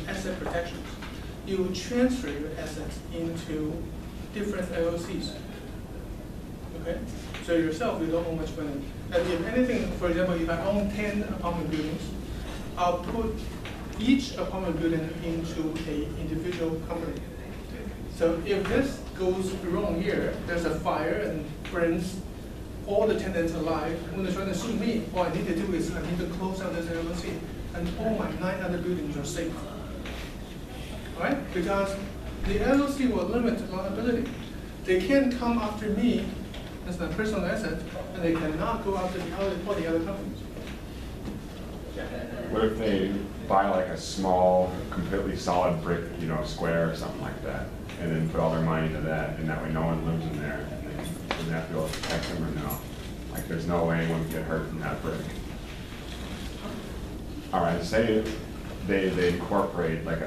asset protections. You transfer your assets into different LLCs. Okay? So yourself, you don't own much money. And if anything, for example, if I own 10 apartment buildings, I'll put each apartment building into an individual company. So if this goes wrong here, there's a fire and burns all the tenants alive, when they're trying to sue me, all I need to do is I need to close down this LLC, and all my 9 other buildings are safe. Right? Because the LLC will limit liability. They can't come after me as my personal asset, and they cannot go after all the other companies. What if they buy like a small, completely solid brick, square or something like that, and then put all their money into that, and that way no one lives in there, and they wouldn't have to be able to protect them or no? Like there's no way anyone would get hurt from that brick. All right, say they incorporate like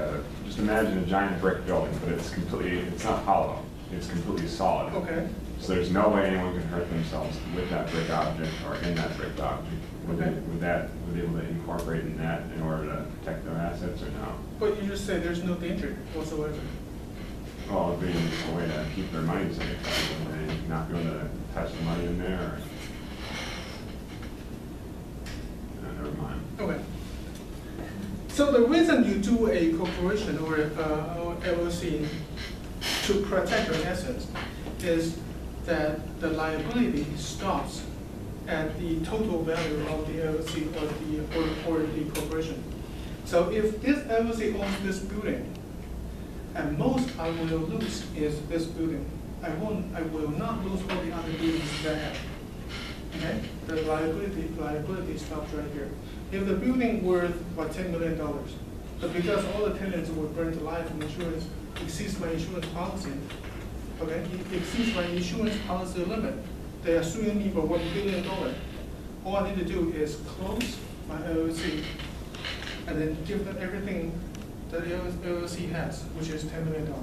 just imagine a giant brick building, but it's not hollow, it's completely solid. Okay. So there's no way anyone can hurt themselves with that brick object or in that brick object. Would Okay. would they be able to incorporate in that in order to protect their assets or no? But you just say there's no danger whatsoever. Well, it'd be a way to keep their money safe, right? Would they not be able to touch the money in there or? No, never mind. Okay. So the reason you do a corporation or LLC to protect your assets is that the liability stops at the total value of the LLC or the corporation. So if this LLC owns this building, and most I will lose is this building, I will not lose all the other buildings that I have. Okay? The liability stops right here. If the building worth about $10 million, but because all the tenants were burned alive from insurance exceeds my insurance policy, okay, it exceeds my insurance policy limit, they are suing me for $1 billion. All I need to do is close my LLC and then give them everything that the LLC has, which is $10 million.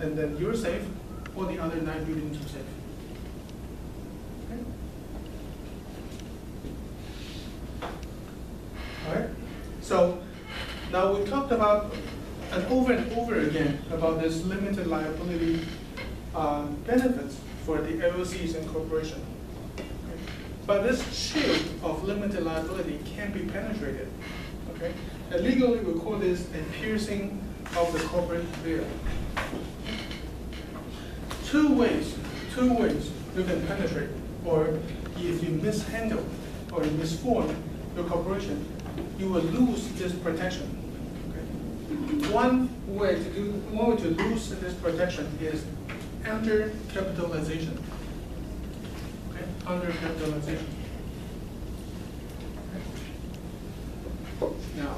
And then you're safe, all the other 9 buildings are safe. Okay? All right? So now we talked about, and over again, about this limited liability benefits for the LLCs and corporation. Okay? But this shield of limited liability can be penetrated. Okay? And legally, we call this a piercing of the corporate veil. Two ways you can penetrate, or if you mishandle or misform your corporation, you will lose this protection. Okay? One way to lose this protection is undercapitalization. Okay? Undercapitalization. Okay? Now,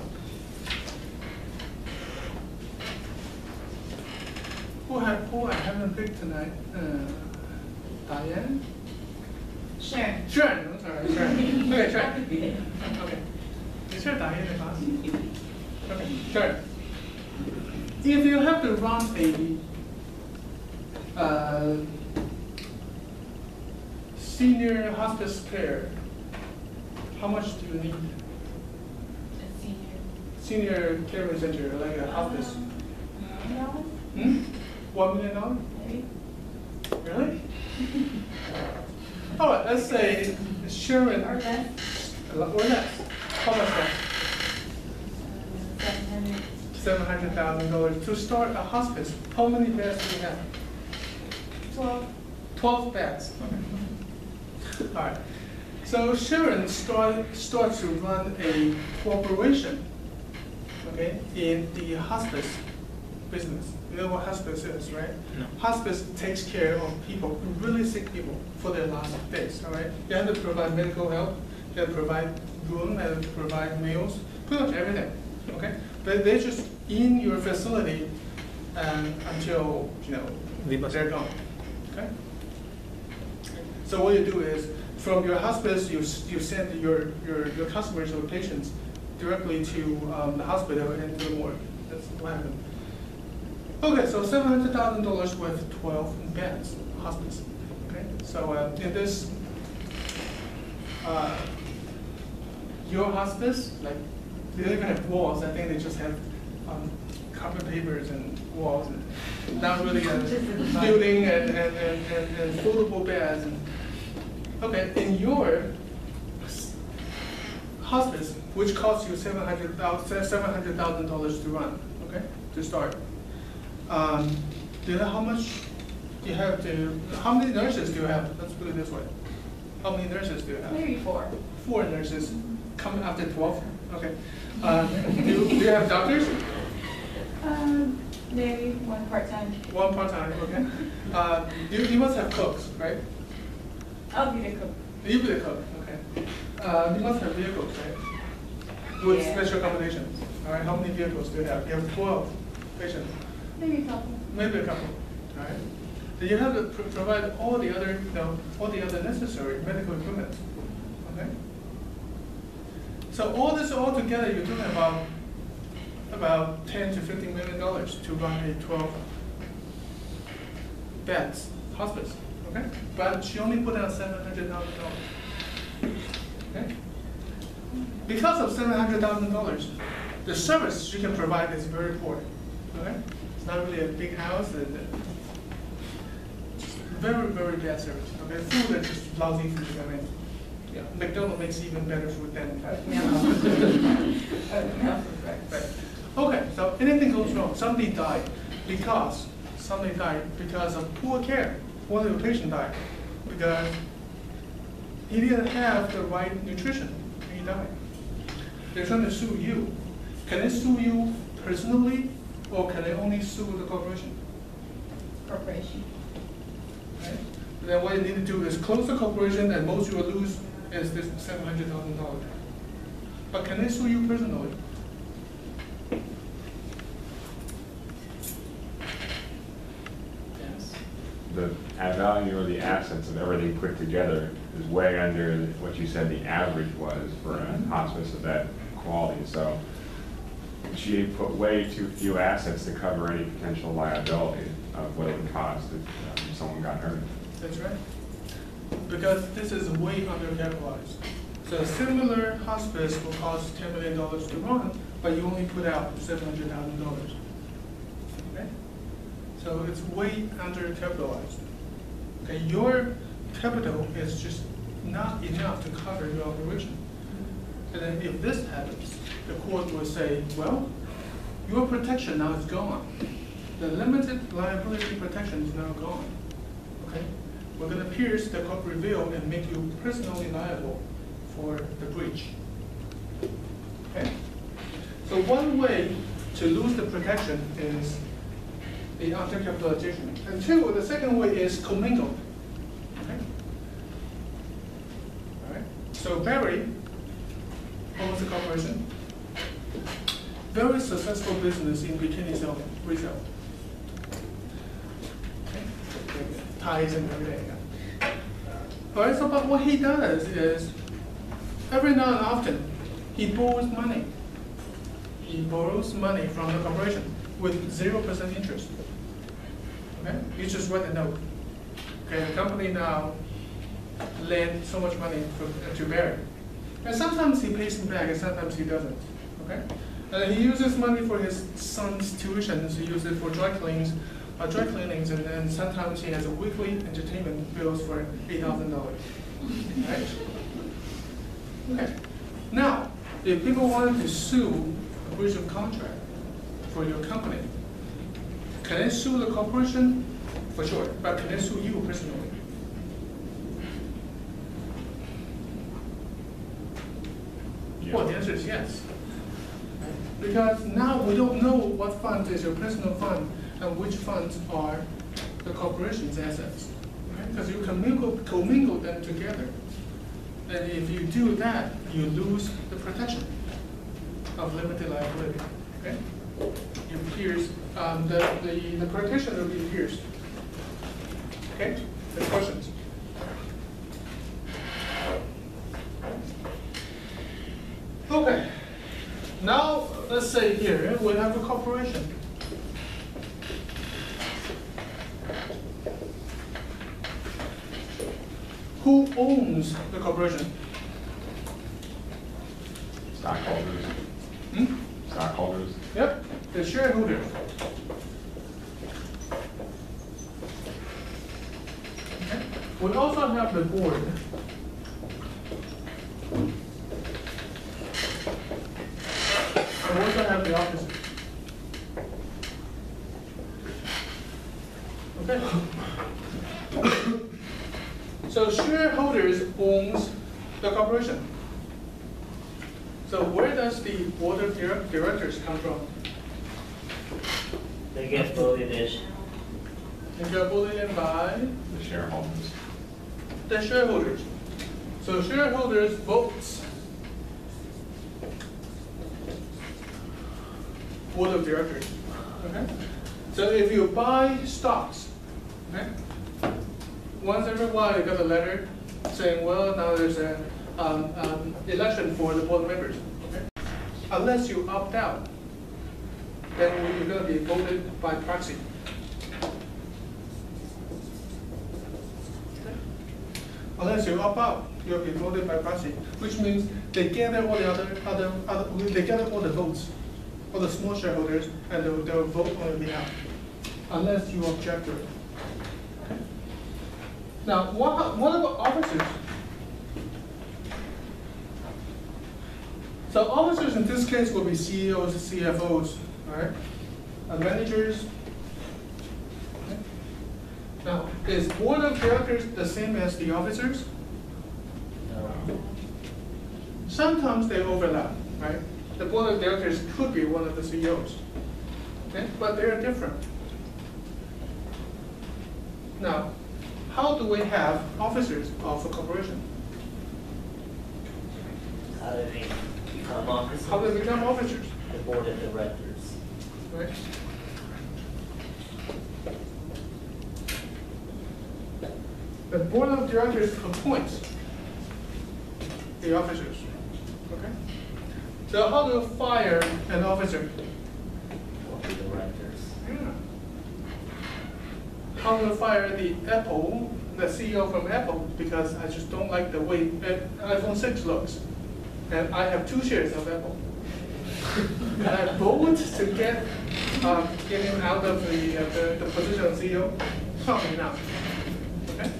who I haven't picked tonight? Diane? Sure. Sharon, I'm sorry, Sharon. Okay, Sharon. Okay. Is there Diane in the class? Okay, Sharon. If you have to run a senior hospice care, how much do you need? A senior. Senior care center, like a hospice. $1 $1 million? maybe. Really? All right, let's say Sharon. Or less. Or less. How much less? 700. $700,000 to start a hospice. How many beds do you have? 12. 12 beds. Okay. All right. So Sharon starts to run a corporation, okay, in the hospice business. You know what hospice is, right? No. Hospice takes care of people, really sick people, for their last days, all right? You have to provide medical help, you have to provide room, you have to provide meals, pretty much everything, okay? But they're just in your facility until, they're gone, okay? So what you do is, from your hospice, you send your customers or patients directly to the hospital and to the morgue. That's what happened. Okay, so $700,000 worth 12 beds, hospice. Okay, so in this, your hospice, like, they don't even have walls. I think they just have carpet papers and walls, and not really a building and foldable beds. And, okay, in your hospice, which costs you $700,000 to run, okay, to start. Do you know how much you have to? How many nurses do you have? Let's put it this way. How many nurses do you have? Maybe 4. 4 nurses. Come after 12. Okay. Do you have doctors? Maybe 1 part-time. 1 part-time. Okay. You must have cooks, right? I'll be the cook. You be the cook. Okay. You must have vehicles, right? With Yeah. special accommodations. All right. How many vehicles do you have? You have 12 patients. Maybe a couple. Maybe a couple. All right. So you have to provide all the other, all the other necessary medical equipment. Okay. So all this all together, you're talking about $10 to $15 million to run a 12 beds hospice. Okay. But she only put out $700,000. Okay. Because of $700,000, the service she can provide is very poor. Okay. It's not really a big house. And, very, very bad service. Okay, food is just lousy food. I mean, yeah, McDonald's makes even better food than. Right. Okay, so anything goes wrong, somebody died because of poor care. One of the patient died because he didn't have the right nutrition. He died. They're trying to sue you. Can they sue you personally, or can they only sue the corporation? Corporation. Right? Then what you need to do is close the corporation, and most you will lose is this $700,000. But can they sue you personally? Yes. The value or the assets of everything put together is way under what you said the average was for a hospice of that quality. So she put way too few assets to cover any potential liability of what it would cost if someone got hurt. That's right. Because this is way undercapitalized. So a similar hospice will cost $10 million to run, but you only put out $700,000. Okay? So it's way undercapitalized. Okay, your capital is just not enough to cover your operation. And then if this happens, the court will say, well, your protection now is gone. The limited liability protection is now gone. Okay? We're going to pierce the corporate veil and make you personally liable for the breach. Okay? So one way to lose the protection is the undercapitalization. And two, the second way is commingled. Okay? All right? So Barry owns a corporation. Very successful business in bikini selling, resale. Okay? Ties and everything. All right, so but what he does is, every now and often, he borrows money. He borrows money from the corporation with 0% interest. Okay? You just write a note. Okay, the company now lent so much money to Barry. And sometimes he pays him back, and sometimes he doesn't. Okay? And he uses money for his son's tuitions. He uses it for dry cleanings, and then sometimes he has a weekly entertainment bills for $8,000. Right? Okay. Now, if people wanted to sue a breach of contract for your company, can they sue the corporation? For sure, but can they sue you personally? Yeah. Well, the answer is yes. Because now we don't know what fund is your personal fund and which funds are the corporation's assets. Because you commingle them together. And if you do that, you lose the protection of limited liability. Okay? You pierce, the protection will be pierced. Okay? Any questions? Okay. Now, let's say here we have a corporation. owns the corporation? Stockholders, Hmm? stockholders, Yep, the shareholders. Okay. We also have the board. And we also have the officers. Okay. So shareholders owns the corporation. So where does the board of directors come from? They get voted in. They get voted in by the shareholders. the shareholders. So shareholders votes board of directors. Okay. So if you buy stocks, okay, once every while you get a letter saying, well, now there's a election for the board members. Okay. Unless you opt out, then you're going to be voted by proxy. Unless you opt out, you'll be voted by proxy, which means they gather all the they gather all the votes, all the small shareholders, and they'll vote on your behalf, unless you object to it. Okay. Now, what about officers? So officers in this case will be CEOs, CFOs, right? Managers. Okay. Now, is board of directors the same as the officers? No. Sometimes they overlap, right? The board of directors could be one of the CEOs, okay? But they're different. Now, how do we have officers of a corporation? How do they become officers? How do they become officers, The board of directors. right? The board of directors appoints the officers, okay? So how do you fire an officer? Board of directors. Yeah. How to fire the CEO from Apple, because I just don't like the way iPhone 6 looks. And I have 2 shares of Apple. And I vote to get him out of the position of CEO. Probably not. Okay?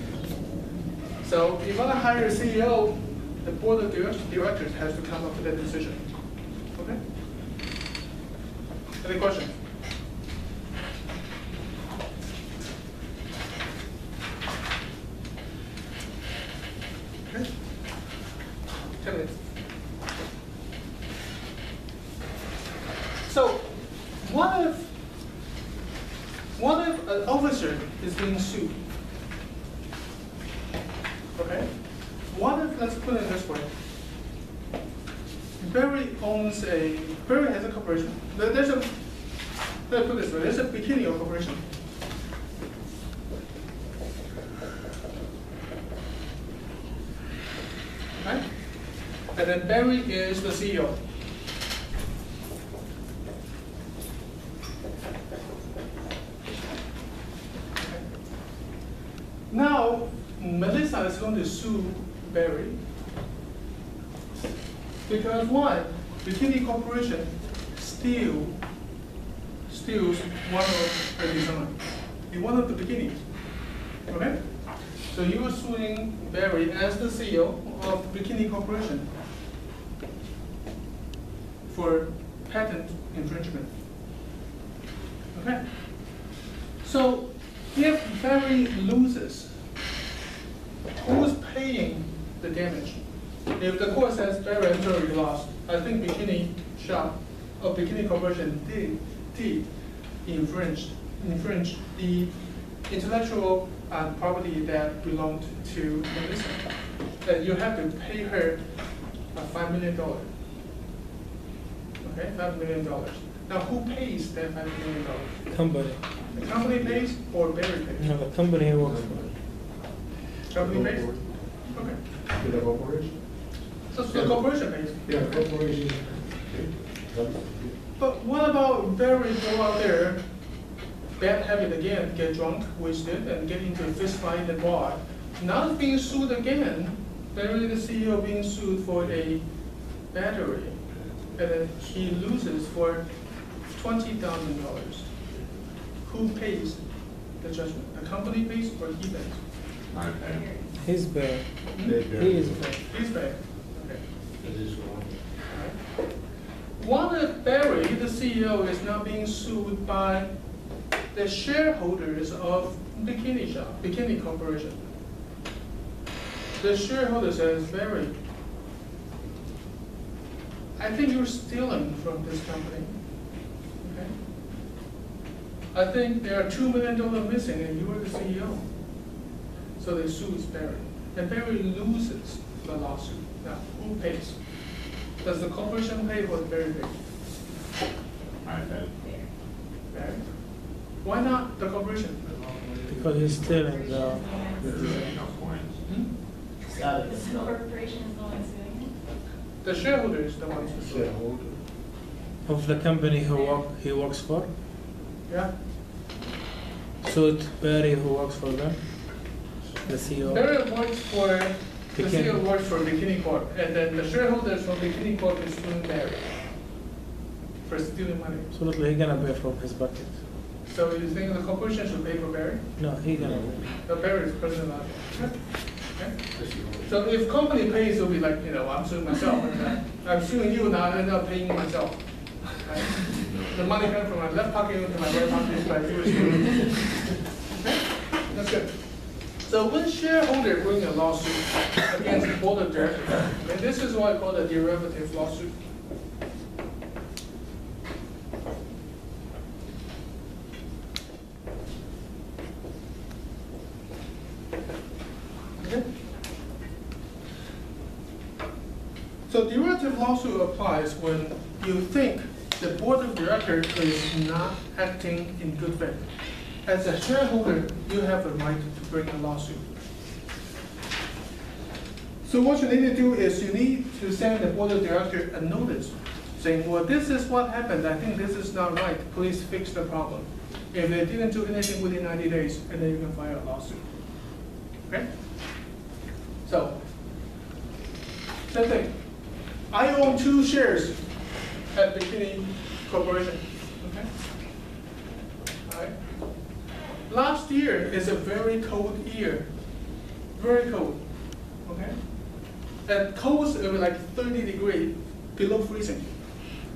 So if you want to hire a CEO, the board of directors has to come up with a decision. Okay? Any questions? Okay. 10 minutes. So, what if an officer is being sued? Okay. What if, let's put it this way. Barry has a corporation. Let's put it this way, there's a bikini corporation. Right? And then Barry is the CEO. Now, Melissa is going to sue Barry. Because why? Bikini Corporation steals one of her designs, one of the bikinis. Okay? So you are suing Barry as the CEO of Bikini Corporation for patent infringement. Okay? So if Barry loses, who's paying the damage? If the court says Barry, I'm sorry, you lost, I think Bikini Shop or Bikini Corporation did infringe the intellectual property that belonged to Melissa, then you have to pay her $5 million. Okay, $5 million. Now, who pays that $5 million? Company. The company pays or Barry pays? No, the company he works for. Company pays? Okay. The corporation? So the corporation pays. Yeah, corporation. But what about Barry go out there, bad habit again, get drunk, wasted, and get into a fist fight in the bar, Now it's being sued again. Barry, the CEO, being sued for a battery, and then he loses for $20,000. Who pays the judgment? The company pays or he pays? I pay. He's bad. He is bad. He's paying. Okay. While Barry, the CEO, is now being sued by the shareholders of Bikini Corporation. The shareholder says, Barry, I think you're stealing from this company. Okay? I think there are $2 million missing and you are the CEO. So they sue Barry. And Barry loses the lawsuit. Now, who pays? Does the corporation pay or Barry pay? I pay. Barry? Why not the corporation? Because he's stealing the. There's really no point. It's out of The the scope. corporation is the one suing him. The shareholder is the one who's suing. Of the company he works for. Yeah? So it's Barry who works for them, the CEO. Barry works for, the Bikini. CEO works for Bikini Corp, and then the shareholders from Bikini Corp is suing Barry for stealing money. Absolutely, he's gonna pay from his bucket. So you think the corporation should pay for Barry? No, he gonna pay. No, Barry is president of it. Okay? So if company pays, it'll be like, I'm suing myself. I'm suing you now, I end up paying myself. Right? The money comes from my left pocket into my right pocket, but you were suing. Okay? That's good. So when shareholder bring a lawsuit against the board of directors, and this is what I call a derivative lawsuit. Okay? So derivative lawsuit applies when you think the board of directors is not acting in good faith. As a shareholder, you have the right to bring a lawsuit. So what you need to do is you need to send the board of directors a notice saying, well, this is what happened. I think this is not right. Please fix the problem. If they didn't do anything within 90 days, and then you can file a lawsuit. Okay? So, same thing. I own 2 shares at Bikini Corporation. Okay? All right. Last year is a very cold year. Very cold. Okay? At coast, it was like 30 degrees below freezing.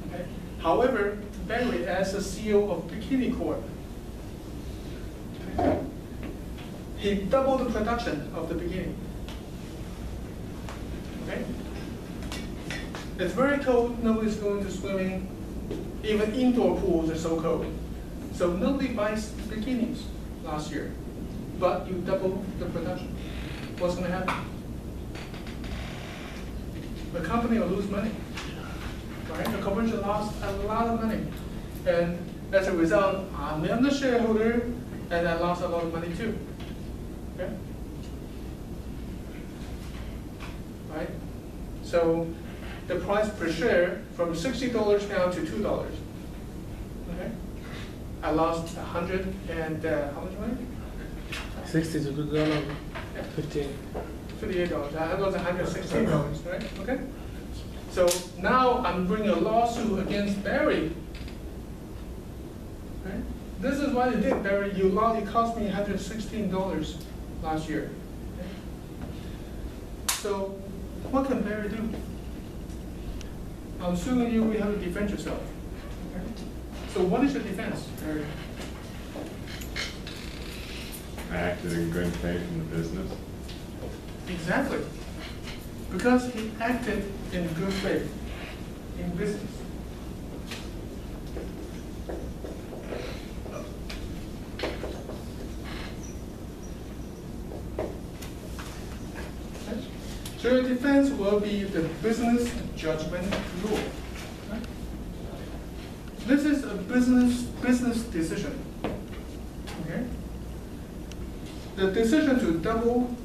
Okay? However, Barry, as the CEO of Bikini Corp, okay, he doubled the production of the bikini. Okay? It's very cold, nobody's going to swimming. Even indoor pools are so cold. So nobody buys bikinis last year, but you double the production. What's going to happen? The company will lose money. Right? The corporation lost a lot of money. And as a result, I'm the shareholder, and I lost a lot of money too. Okay? Right? So the price per share from $60 down to $2. Okay? I lost 100 and how much money? $60 to $2, 15. $58. I lost $116, right? Okay? So now I'm bringing a lawsuit against Barry. Okay? This is what it did, Barry. It cost me $116 last year. Okay? So what can Barry do? I'm suing you, you have to defend yourself. Okay? So what is your defense, Barry? I acted in good faith in the business. Exactly. Because he acted in good faith in business. Okay? So your defense will be the business judgment rule. Okay? This is a business decision. Okay? The decision to double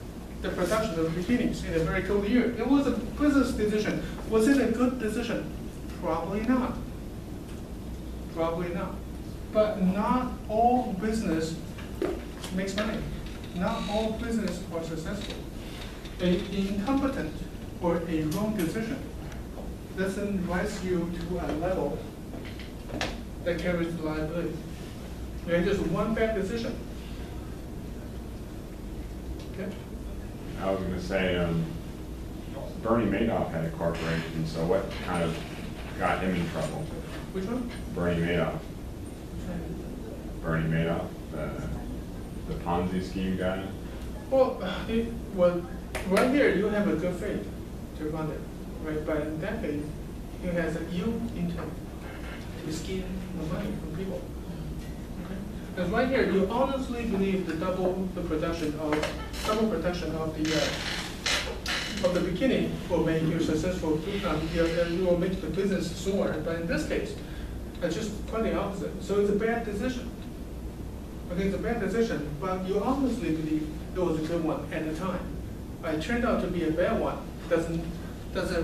the production of bikinis in a very cold year. It was a business decision. Was it a good decision? Probably not. Probably not. But not all business makes money. not all business are successful. An incompetent or a wrong decision doesn't rise you to a level that carries liability. Okay, just one bad decision. Okay? I was gonna say, Bernie Madoff had a corporation, so what kind of got him in trouble? Which one? Bernie Madoff. Bernie Madoff, the Ponzi scheme guy. Well, right here, you have a good faith to run it, right? But in that case, he has an ill intent to scheme the money from people. Okay? Because right here, you honestly believe the double protection of the beginning will make you successful. You will make the business soar. But in this case, it's just quite the opposite. So it's a bad decision. Okay, it's a bad decision, but you honestly believe it was a good one at the time. But it turned out to be a bad one. Doesn't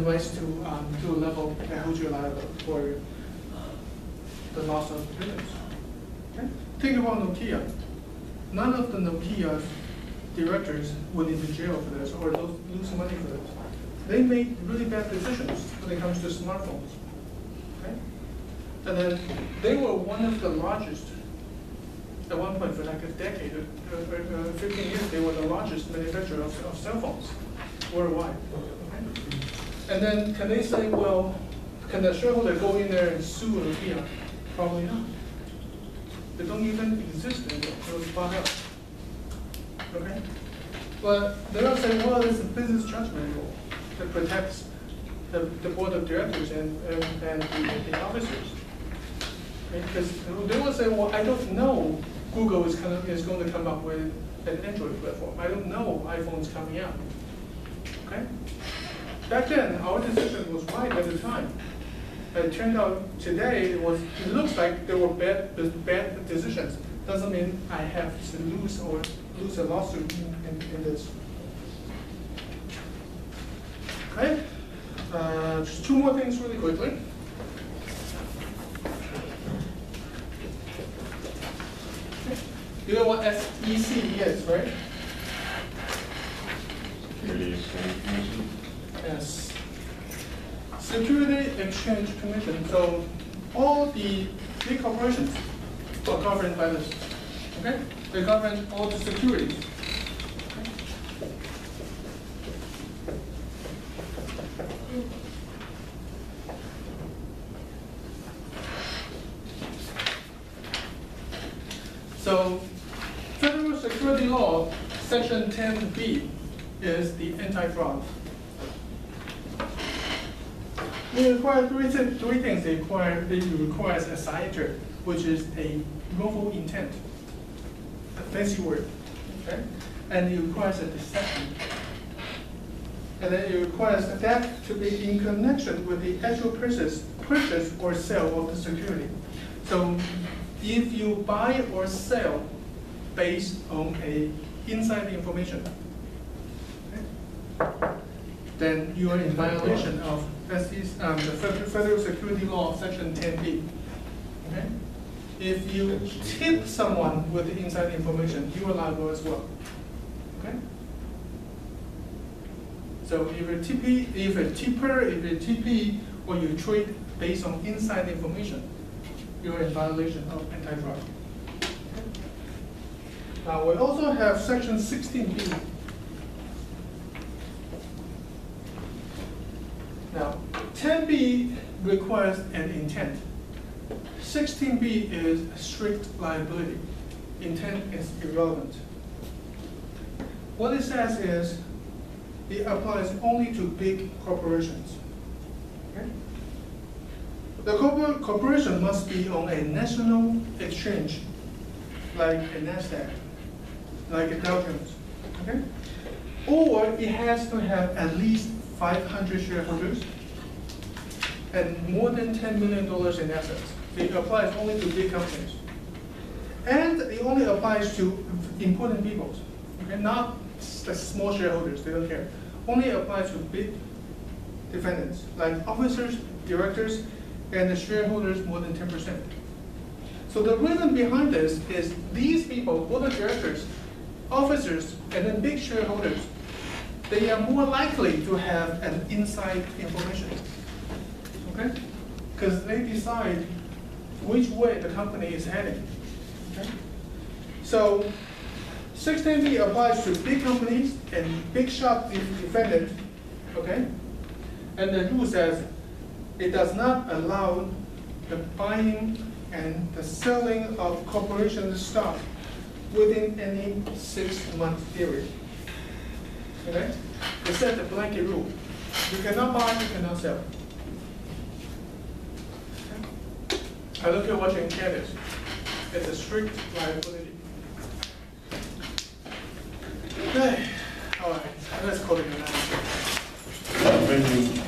rise to a level that holds you liable for the loss of the business. Okay? Think about Nokia. None of the Nokia directors went into jail for this or lose money for this. They made really bad decisions when it comes to smartphones. Okay? And then they were one of the largest. At one point, for like a decade, 15 years, they were the largest manufacturer of cell phones worldwide. Okay? And then can they say, well, can the shareholder go in there and sue Nokia? Probably not. They don't even exist anymore. They were bought out. Okay? But they're not saying, well, it's a business judgment rule that protects the board of directors and the officers. Because they will say, well, I don't know Google is going to come up with an Android platform. I don't know iPhone's coming out. Okay? Back then, our decision was right at the time. But it turned out today, it looks like there were bad decisions. Doesn't mean I have to lose a lawsuit in this. Okay? Just two more things really quickly. You know what SEC is, right? Securities Exchange Commission. Yes. Security Exchange Commission. So all the big corporations are governed by this. Okay? They govern all the securities. Okay? So Federal Security Law, Section 10B, is the anti-fraud. It requires three things. It requires a scienter, which is a wrongful intent, a fancy word, okay? And it requires a deception. And then it requires that to be in connection with the actual purchase or sale of the security. So if you buy or sell based on inside information, okay, then you are in violation of the Federal Security Law, Section 10B. Okay? If you tip someone with the inside information, you are liable as well. Okay? So if you're a TP, or you trade based on inside information, you are in violation of anti-fraud. Okay? Now we also have Section 16B. Now, 10B requires an intent. 16B is strict liability. Intent is irrelevant. What it says is it applies only to big corporations. Okay? The corporation must be on a national exchange, like a NASDAQ, like a Dow Jones. Okay? Or it has to have at least 500 shareholders and more than $10 million in assets. So it applies only to big companies. And it only applies to important people, okay? Not the small shareholders, they don't care. Only applies to big defendants, like officers, directors, and the shareholders more than 10%. So the reason behind this is these people, board of directors, officers and then big shareholders, they are more likely to have an inside information. Okay? Because they decide which way the company is heading. Okay? So 16B applies to big companies and big shot defendants. Okay? And the rule says it does not allow the buying and the selling of corporation stock within any 6-month period. Okay? It set the blanket rule. You cannot buy, you cannot sell. Okay? I look at watching Canada. It's a strict liability. Okay. All right. Let's call it a night. Thank you.